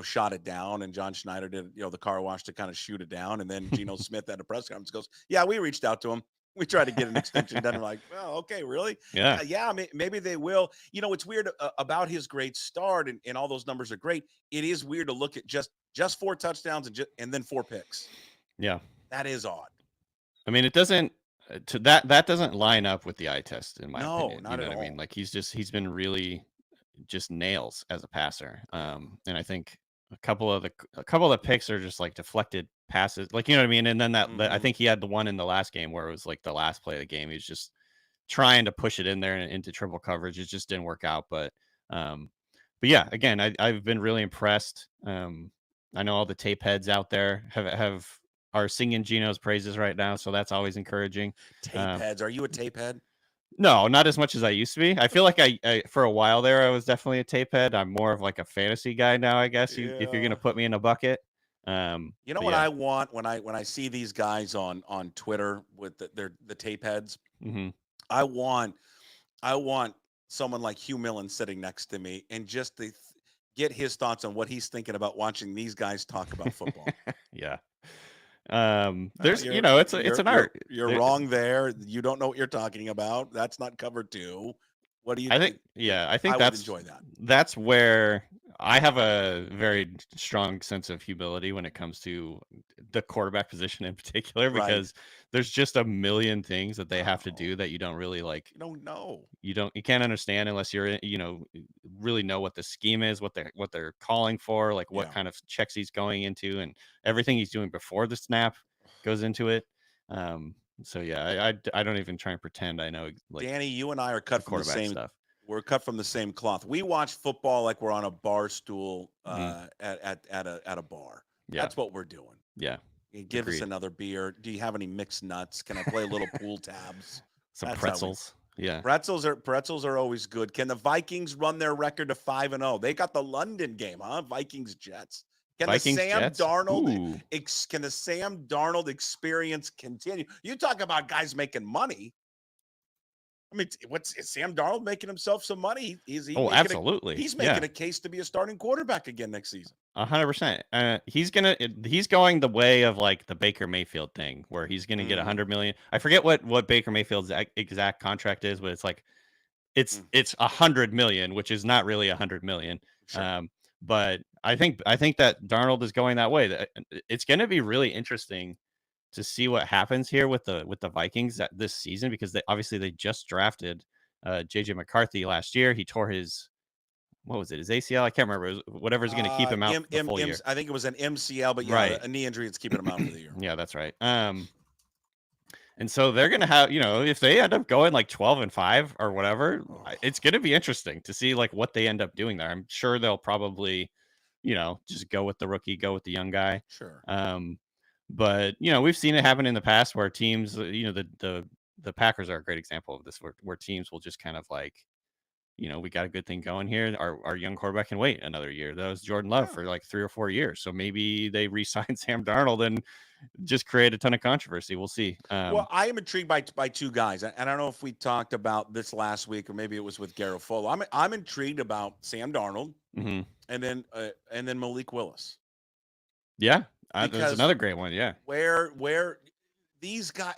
shot it down. And John Schneider did, the car wash to kind of shoot it down. And then Geno Smith at a press conference goes, yeah, we reached out to him. We tried to get an extension done. We're like, well, okay, really? Yeah. Maybe they will. It's weird about his great start and all those numbers are great. It is weird to look at just 4 touchdowns and then 4 picks. Yeah. That is odd. I mean, it doesn't. That doesn't line up with the eye test in my opinion. Not at all. I mean, like he's been really just nails as a passer. And I think a couple of the picks are just like deflected passes, like, you know what I mean? And then I think he had the one in the last game where it was like the last play of the game. He was just trying to push it in there and into triple coverage. It just didn't work out. But yeah, again, I've been really impressed. I know all the tape heads out there are singing Gino's praises right now, so that's always encouraging. Tape heads. Are you a tape head? No, not as much as I used to be. I feel like I for a while there I was definitely a tape head. I'm more of like a fantasy guy now, I guess. If you're gonna put me in a bucket. You know what I want when I see these guys on Twitter with the tape heads. Mm-hmm. I want someone like Hugh Millen sitting next to me and just to get his thoughts on what he's thinking about watching these guys talk about football. Yeah. There's it's an art. You're wrong there. You don't know what you're talking about. That's not cover 2. What do you think? I think would enjoy that. That's where I have a very strong sense of humility when it comes to the quarterback position in particular, because there's just a million things that they have to do that you don't really like. You don't know. You can't understand unless you're, really know what the scheme is, what they're calling for, like what kind of checks he's going into, and everything he's doing before the snap goes into it. So yeah, I don't even try and pretend I know. Like, Danny, you and I are cut from the same stuff. We're cut from the same cloth. We watch football like we're on a bar stool at a bar. Yeah. That's what we're doing. Yeah. Give us another beer. Do you have any mixed nuts? Can I play a little pool tabs? Some pretzels. Yeah. Pretzels are always good. Can the Vikings run their record to 5-0? They got the London game, huh? Vikings Jets. Can the Sam Darnold experience continue? You talk about guys making money. I mean, is Sam Darnold making himself some money? Absolutely. He's making a case to be a starting quarterback again next season. 100%. He's going the way of like the Baker Mayfield thing, where he's gonna get $100 million. I forget what Baker Mayfield's exact contract is, but it's like it's $100 million, which is not really $100 million. Sure. But I think that Darnold is going that way. It's going to be really interesting to see what happens here with the Vikings this season, because they just drafted JJ McCarthy last year. He tore his his ACL? I can't remember. Whatever's going to keep him out the full year. I think it was an MCL, but a knee injury that's keeping him out for the year. Yeah, that's right. And so they're going to have, if they end up going like 12-5 or whatever, it's going to be interesting to see like what they end up doing there. I'm sure they'll probably, just go with the rookie, go with the young guy. Sure. But we've seen it happen in the past where teams, the Packers are a great example of this, where teams will just kind of like, we got a good thing going here. Our young quarterback can wait another year. That was Jordan Love for like 3 or 4 years. So maybe they re-sign Sam Darnold and just create a ton of controversy. We'll see. Well, I am intrigued by 2 guys. And I don't know if we talked about this last week, or maybe it was with Garafolo. I'm intrigued about Sam Darnold and then Malik Willis. Yeah. That's another great one. Yeah. Where these guys,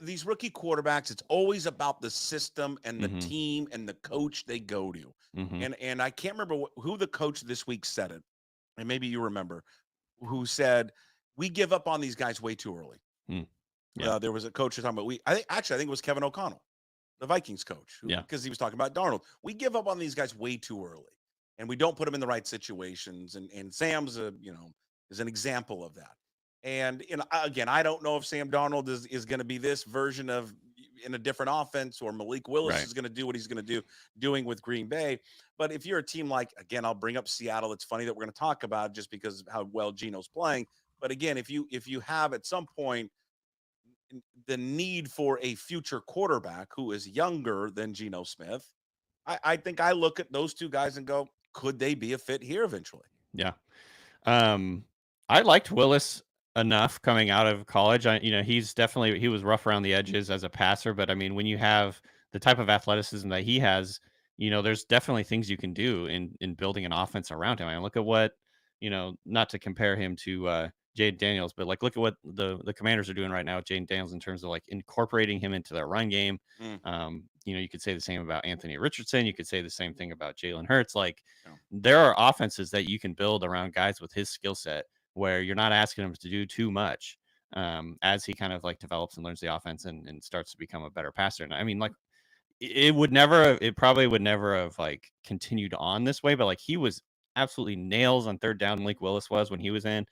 these rookie quarterbacks, it's always about the system and the team and the coach they go to. And I can't remember who the coach this week said it, and maybe you remember, who said, we give up on these guys way too early. Yeah. There was a coach talking about, I think it was Kevin O'Connell, the Vikings coach, because he was talking about Darnold. We give up on these guys way too early, and we don't put them in the right situations. And Sam's is an example of that. And again, I don't know if Sam Darnold is going to be this version of in a different offense, or Malik Willis is going to do what he's going to doing with Green Bay. But if you're a team like, again, I'll bring up Seattle. It's funny that we're going to talk about just because of how well Gino's playing. But again, if you have at some point the need for a future quarterback who is younger than Geno Smith, I think I look at those 2 guys and go, could they be a fit here eventually? Yeah. I liked Willis enough coming out of college. He was rough around the edges as a passer, but I mean, when you have the type of athleticism that he has, there's definitely things you can do in building an offense around him. I mean, look at what, not to compare him to Jade Daniels, but like look at what the Commanders are doing right now with Jade Daniels in terms of like incorporating him into their run game. You could say the same about Anthony Richardson. You could say the same thing about Jalen Hurts. Like there are offenses that you can build around guys with his skill set, where you're not asking him to do too much as he kind of like develops and learns the offense and starts to become a better passer. And I mean, like it probably would never have like continued on this way, but like he was absolutely nails on third down. Malik Willis was when he was in.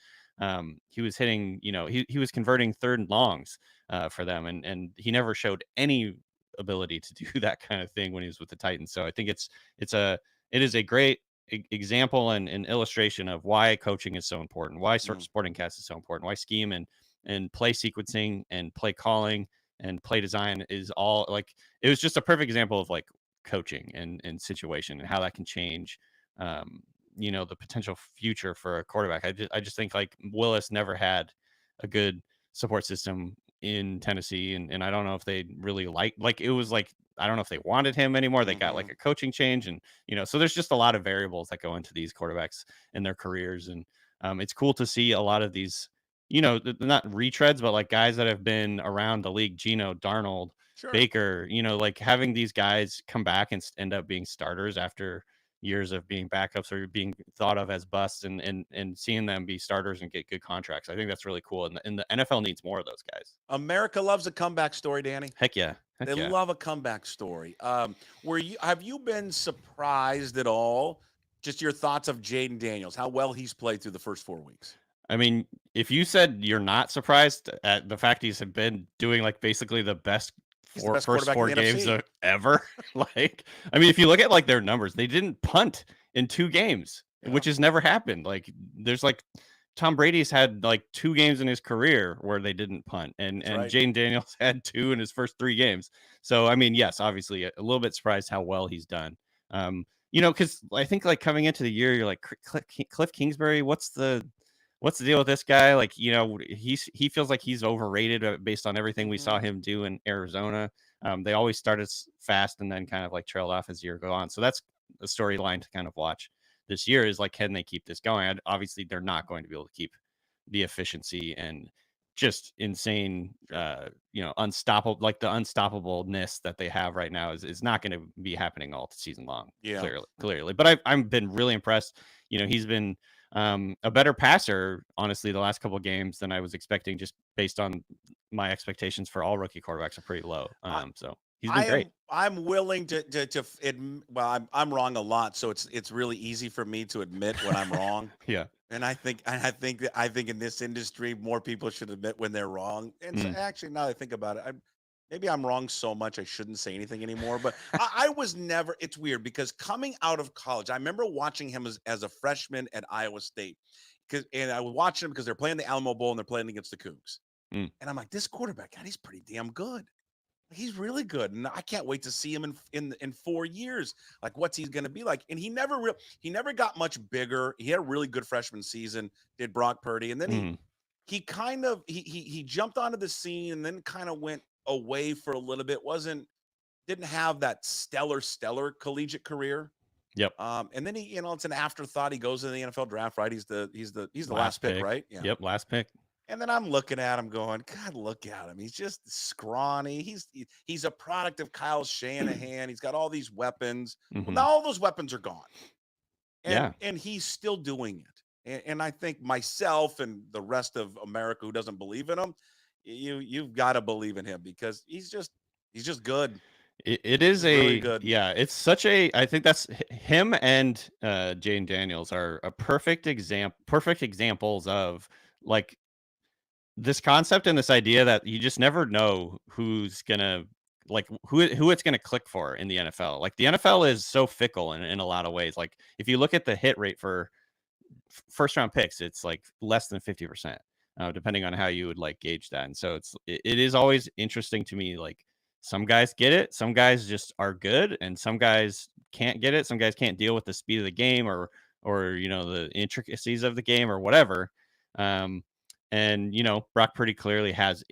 He was hitting, he was converting 3rd and longs for them, and he never showed any ability to do that kind of thing when he was with the Titans. So I think it is a great example and an illustration of why coaching is so important, why sporting cast is so important, why scheme and play sequencing and play calling and play design is all like, it was just a perfect example of like coaching and situation and how that can change, the potential future for a quarterback. I just think like Willis never had a good support system in Tennessee, and I don't know if they really like it was like, I don't know if they wanted him anymore. They got like a coaching change, and so there's just a lot of variables that go into these quarterbacks and their careers, and it's cool to see a lot of these, not retreads, but like guys that have been around the league, Geno, Darnold, Baker, like having these guys come back and end up being starters after years of being backups or being thought of as busts, and seeing them be starters and get good contracts. I think that's really cool. And the NFL needs more of those guys. America loves a comeback story, Danny. Heck yeah. They love a comeback story. Have you been surprised at all? Just your thoughts of Jaden Daniels, how well he's played through the first 4 weeks. I mean, if you said you're not surprised at the fact he's been doing like basically the best first 4 games ever, like, I mean, if you look at like their numbers, they didn't punt in 2 games, which has never happened. Like, there's like Tom Brady's had like 2 games in his career where they didn't punt, and Jaden Daniels had 2 in his first 3 games. So, I mean, yes, obviously a little bit surprised how well he's done. Because I think like coming into the year, you're like, Cliff Kingsbury, what's the deal with this guy? Like, he feels like he's overrated based on everything we saw him do in Arizona. They always started fast and then kind of like trailed off as the year go on. So that's a storyline to kind of watch this year, is like, can they keep this going? Obviously, they're not going to be able to keep the efficiency and just insane, unstoppable, like the unstoppableness that they have right now is not going to be happening all season long. Yeah, clearly. But I've been really impressed. He's been a better passer, honestly, the last couple of games than I was expecting, just based on my expectations for all rookie quarterbacks are pretty low. So he's been great. I'm willing to admit, well, I'm wrong a lot, so it's really easy for me to admit when I'm wrong. Yeah. And I think in this industry, more people should admit when they're wrong. And so actually, now that I think about it, maybe I'm wrong so much I shouldn't say anything anymore. But I was never. It's weird because coming out of college, I remember watching him as a freshman at Iowa State, and I was watching him because they're playing the Alamo Bowl and they're playing against the Cougs. And I'm like, this quarterback, God, he's pretty damn good. He's really good, and I can't wait to see him in 4 years. Like, what's he going to be like? And he never got much bigger. He had a really good freshman season. Did Brock Purdy, and then he kind of he jumped onto the scene and then kind of went away for a little bit. Didn't have that stellar collegiate career. Yep. And then he, it's an afterthought. He goes to the NFL draft, right? He's the last pick, right? Yeah. Yep, last pick. And then I'm looking at him going, God, look at him. He's just scrawny. He's a product of Kyle Shanahan. He's got all these weapons. Well, now all those weapons are gone. And he's still doing it. And I think myself and the rest of America who doesn't believe in him, you've got to believe in him because he's just good. It is really good. Yeah, it's such a, I think that's him and Jaden Daniels are a perfect examples of like this concept and this idea that you just never know who's gonna like who it's gonna click for in the NFL. Like the NFL is so fickle in a lot of ways. Like if you look at the hit rate for first round picks, it's like less than 50%, depending on how you would like gauge that. And so it is always interesting to me. Like some guys get it, some guys just are good, and some guys can't get it. Some guys can't deal with the speed of the game or the intricacies of the game or whatever. And Brock pretty clearly has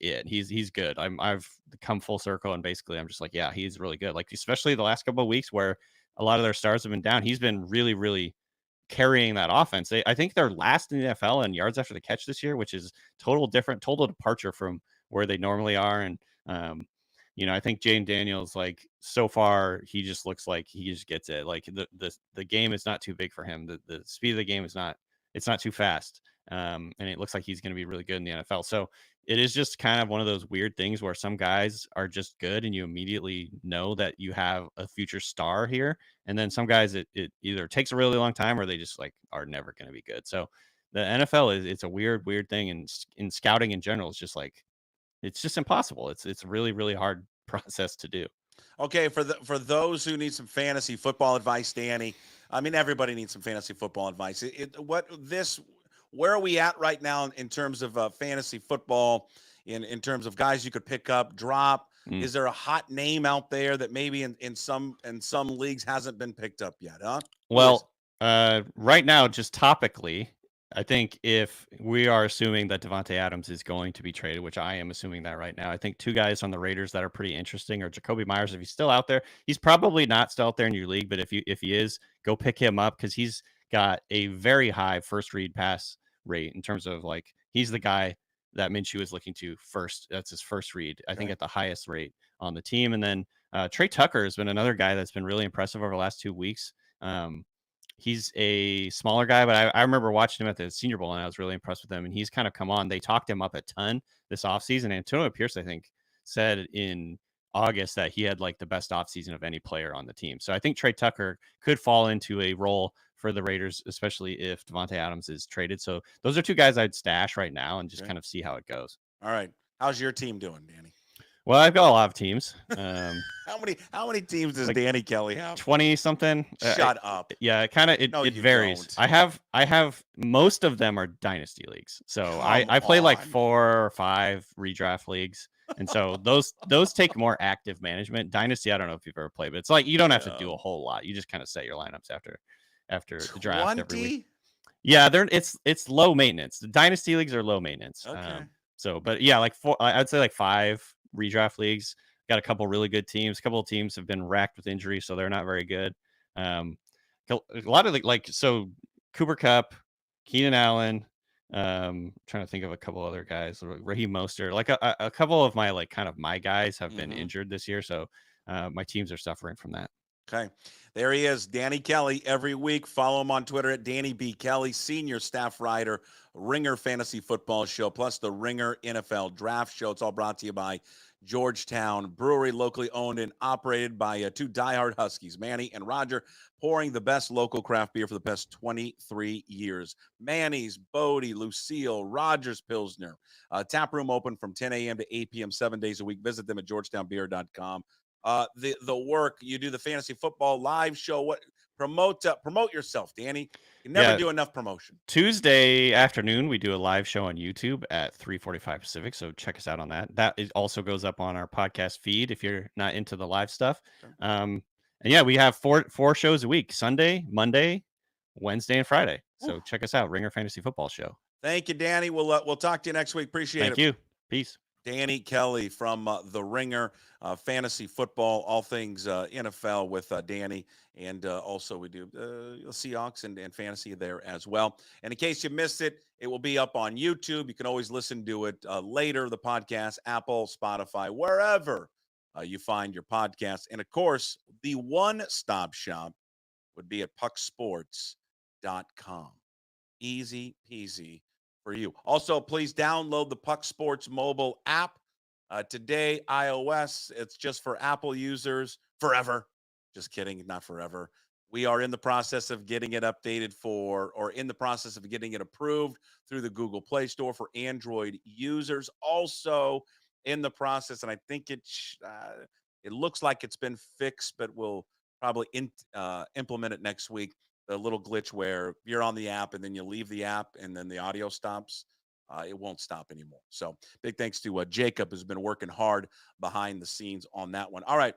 it. He's good. I've come full circle, and basically I'm just like, yeah, he's really good. Like especially the last couple of weeks where a lot of their stars have been down, he's been really, really carrying that offense. I think they're last in the NFL in yards after the catch this year, which is total departure from where they normally are. And I think Jaden Daniels, like so far, he just looks like he just gets it. Like the game is not too big for him. The speed of the game is not too fast. And it looks like he's going to be really good in the NFL. So it is just kind of one of those weird things where some guys are just good and you immediately know that you have a future star here. And then some guys, it either takes a really long time or they just like are never going to be good. So the NFL it's a weird thing. And in scouting in general, it's just like, it's just impossible. It's a really, really hard process to do. Okay. For those who need some fantasy football advice, Danny, I mean, everybody needs some fantasy football advice. Where are we at right now in terms of fantasy football? In terms of guys you could pick up, drop. Is there a hot name out there that maybe in some leagues hasn't been picked up yet? Huh? Well, right now, just topically, I think if we are assuming that Devontae Adams is going to be traded, which I am assuming that right now, I think two guys on the Raiders that are pretty interesting are Jacoby Myers. If he's still out there, he's probably not still out there in your league, but if he is, go pick him up because he's got a very high first read pass rate in terms of like he's the guy that Minshew is looking to first. That's his first read, I think, at the highest rate on the team. And then Trey Tucker has been another guy that's been really impressive over the last 2 weeks. He's a smaller guy, but I remember watching him at the Senior Bowl and I was really impressed with him. And he's kind of come on. They talked him up a ton this offseason. Antonio Pierce, I think, said in August that he had like the best offseason of any player on the team. So I think Trey Tucker could fall into a role for the Raiders, especially if Devontae Adams is traded. So those are two guys I'd stash right now and just kind of see how it goes. All right. How's your team doing, Danny? Well, I've got a lot of teams. How many teams does like Danny Kelly have? 20 something. Shut up. Yeah, it varies. Don't. I have most of them are dynasty leagues. So I play like 4 or 5 redraft leagues. And so those take more active management. Dynasty, I don't know if you've ever played, but it's like you don't have to do a whole lot. You just kind of set your lineups after the draft every week. Yeah, it's low maintenance. The dynasty leagues are low maintenance. Okay. But yeah, like 4, I'd say like 5 redraft leagues. Got a couple really good teams. A couple of teams have been racked with injury, so they're not very good. A lot of so Cooper Kupp, Keenan Allen. Trying to think of a couple other guys. Raheem Mostert. Like a couple of my my guys have been injured this year, so my teams are suffering from that. Okay. There he is, Danny Kelly, every week. Follow him on Twitter at Danny B. Kelly, senior staff writer, Ringer Fantasy Football Show, plus the Ringer NFL Draft Show. It's all brought to you by Georgetown Brewery, locally owned and operated by 2 diehard Huskies, Manny and Roger, pouring the best local craft beer for the past 23 years. Manny's, Bodie, Lucille, Rogers Pilsner. Tap room open from 10 a.m. to 8 p.m. 7 days a week. Visit them at georgetownbeer.com. The work you do, the fantasy football live show, what promote yourself, Danny. You never do enough promotion. Tuesday afternoon we do a live show on YouTube at 3:45 Pacific, so check us out on that. Also goes up on our podcast feed if you're not into the live stuff. And yeah, we have four shows a week: Sunday, Monday, Wednesday, and Friday. So check us out, Ringer Fantasy Football Show. Thank you, Danny. We'll talk to you next week. Appreciate it. Thank you. Peace. Danny Kelly from the Ringer, fantasy football, all things NFL with Danny. And also we do Seahawks and fantasy there as well. And in case you missed it, it will be up on YouTube. You can always listen to it later, the podcast, Apple, Spotify, wherever you find your podcast. And of course, the one-stop shop would be at PuckSports.com. Easy peasy for you. Also, please download the PuckSports mobile app. Today, iOS, it's just for Apple users forever. Just kidding, not forever. We are in the process of getting it updated in the process of getting it approved through the Google Play Store for Android users. Also in the process, and I think it looks like it's been fixed, but we'll probably implement it next week. The little glitch where you're on the app and then you leave the app and then the audio stops. It won't stop anymore. So big thanks to Jacob, who's been working hard behind the scenes on that one. All right.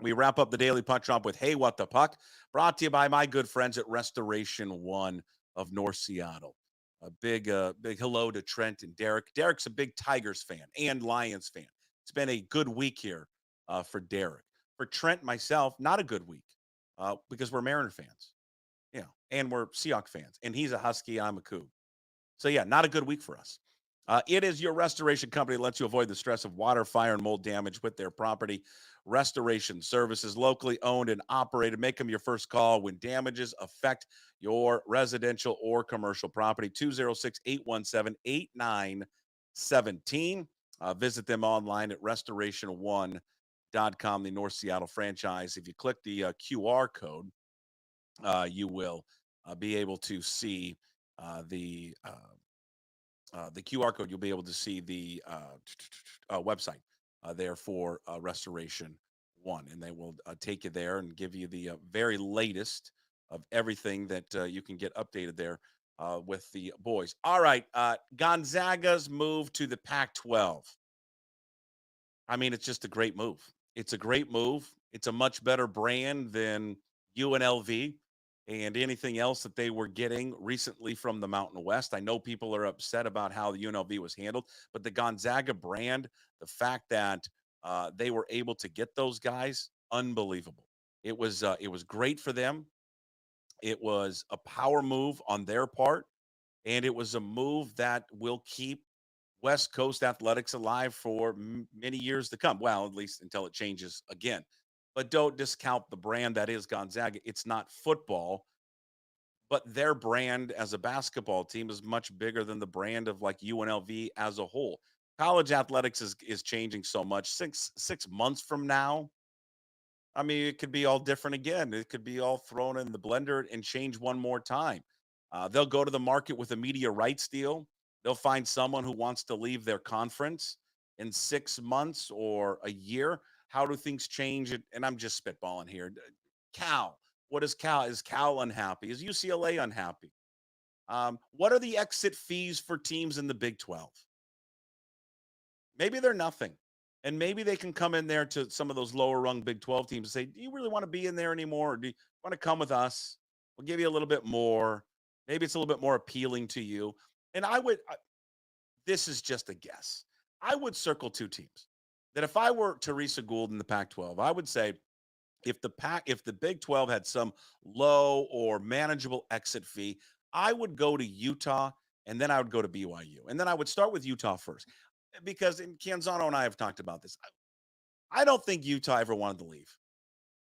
We wrap up the Daily Puck Drop with Hey, What the Puck, brought to you by my good friends at Restoration One of North Seattle. A big hello to Trent and Derek. Derek's a big Tigers fan and Lions fan. It's been a good week here for Derek. For Trent and myself, not a good week because we're Mariner fans. Yeah, and we're Seahawks fans. And he's a Husky, I'm a Coug. So, yeah, not a good week for us. It is your restoration company that lets you avoid the stress of water, fire, and mold damage with their property restoration services, locally owned and operated. Make them your first call when damages affect your residential or commercial property. 206-817-8917. Visit them online at restoration1.com, the North Seattle franchise. If you click the QR code, you will be able to see the QR code. You'll be able to see the website there for Restoration One, and they will take you there and give you the very latest of everything that you can get updated there with the boys. All right, Gonzaga's move to the Pac-12. I mean, it's just a great move. It's a great move. It's a much better brand than UNLV and anything else that they were getting recently from the Mountain West. I know people are upset about how the UNLV was handled, but the Gonzaga brand, the fact that they were able to get those guys, unbelievable. It was great for them. It was a power move on their part, and it was a move that will keep West Coast athletics alive for many years to come. Well, at least until it changes again. But don't discount the brand that is Gonzaga. It's not football, but their brand as a basketball team is much bigger than the brand of like UNLV as a whole. College athletics is changing so much. Six months from now, I mean, it could be all different again. It could be all thrown in the blender and change one more time. They'll go to the market with a media rights deal. They'll find someone who wants to leave their conference in 6 months or a year. How do things change? And I'm just spitballing here. Cal, what is Cal? Is Cal unhappy? Is UCLA unhappy? What are the exit fees for teams in the Big 12? Maybe they're nothing. And maybe they can come in there to some of those lower rung Big 12 teams and say, do you really want to be in there anymore? Or do you want to come with us? We'll give you a little bit more. Maybe it's a little bit more appealing to you. And this is just a guess. I would circle two teams that if I were Teresa Gould in the Pac-12, I would say if the Big 12 had some low or manageable exit fee, I would go to Utah and then I would go to BYU. And then I would start with Utah first because Canzano and I have talked about this. I don't think Utah ever wanted to leave.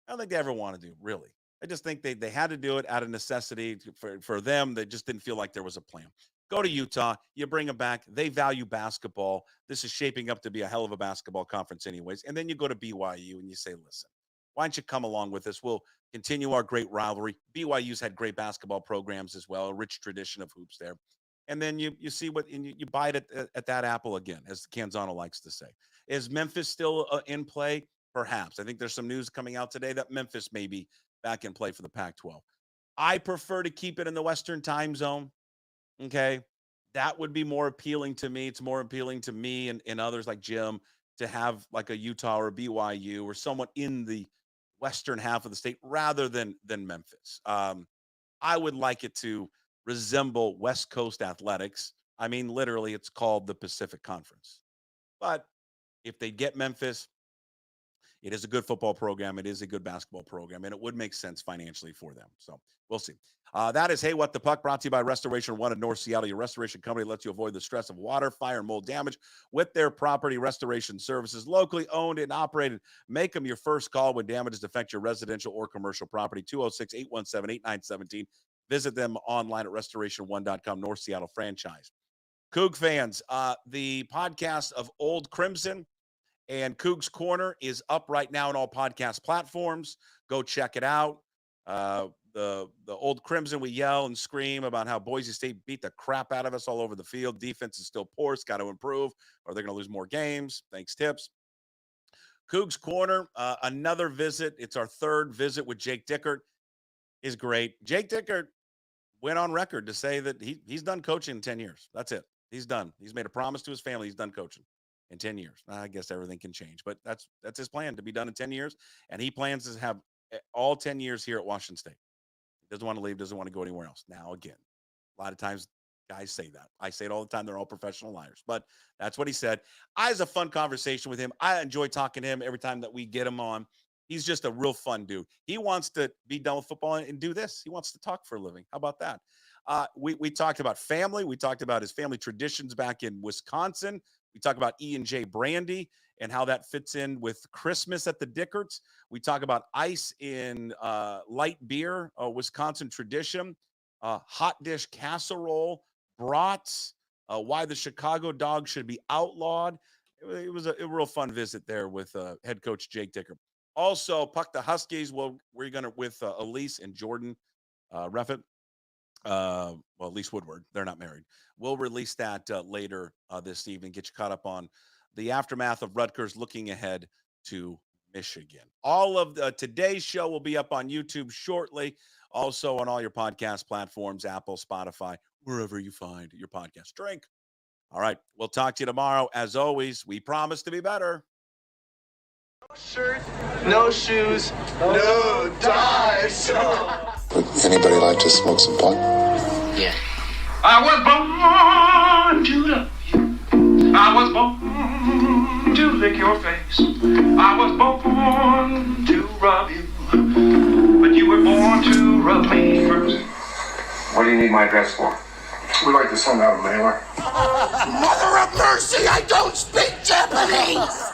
I don't think they ever wanted to, really. I just think they had to do it out of necessity for them. They just didn't feel like there was a plan. Go to Utah. You bring them back. They value basketball. This is shaping up to be a hell of a basketball conference anyways. And then you go to BYU and you say, listen, why don't you come along with us? We'll continue our great rivalry. BYU's had great basketball programs as well, a rich tradition of hoops there. And then you see what, and you bite at that apple again, as Canzano likes to say. Is Memphis still in play? Perhaps. I think there's some news coming out today that Memphis may be back in play for the Pac-12. I prefer to keep it in the Western time zone. Okay. That would be more appealing to me. It's more appealing to me and others like Jim to have like a Utah or a BYU or someone in the Western half of the state rather than Memphis. I would like it to resemble West Coast athletics. I mean, literally, it's called the Pacific Conference. But if they get Memphis, it is a good football program. It is a good basketball program, and it would make sense financially for them. So we'll see. That is Hey, What the Puck, brought to you by Restoration One in North Seattle. Your restoration company lets you avoid the stress of water, fire, and mold damage with their property restoration services. Locally owned and operated. Make them your first call when damages affect your residential or commercial property. 206-817-8917. Visit them online at restoration1.com, North Seattle franchise. Coug fans, the podcast of Old Crimson and Coug's Corner is up right now on all podcast platforms. Go check it out. The Old Crimson, we yell and scream about how Boise State beat the crap out of us all over the field. Defense is still poor. It's got to improve, or they're going to lose more games. Thanks, Tips. Coug's Corner, another visit. It's our third visit with Jake Dickert. Is great. Jake Dickert went on record to say that he's done coaching in 10 years. That's it. He's done. He's made a promise to his family. He's done coaching in 10 years. I guess everything can change, but that's his plan, to be done in 10 years. And he plans to have all 10 years here at Washington State. He doesn't want to leave, doesn't want to go anywhere else. Now, again, a lot of times guys say that. I say it all the time. They're all professional liars, but that's what he said. I had a fun conversation with him. I enjoy talking to him every time that we get him on. He's just a real fun dude. He wants to be done with football and do this. He wants to talk for a living. How about that? We talked about family. We talked about his family traditions back in Wisconsin. We talk about E&J Brandy and how that fits in with Christmas at the Dickerts. We talk about ice in light beer, Wisconsin tradition, hot dish casserole, brats, why the Chicago dog should be outlawed. It was a real fun visit there with head coach Jake Dickert. Also, Puck the Huskies. Well, we're going to with Elise and Jordan Reffett. Elise Woodward. They're not married. We'll release that later this evening. Get you caught up on the aftermath of Rutgers looking ahead to Michigan. All of today's show will be up on YouTube shortly. Also on all your podcast platforms, Apple, Spotify, wherever you find your podcast. Drink. All right. We'll talk to you tomorrow. As always, we promise to be better. No shirt, no shoes, no dice. Would anybody like to smoke some pot? Yeah. I was born to love you. I was born to lick your face. I was born to rub you. But you were born to rub me first. What do you need my address for? We'd like to send out a mailer. Mother of mercy, I don't speak Japanese!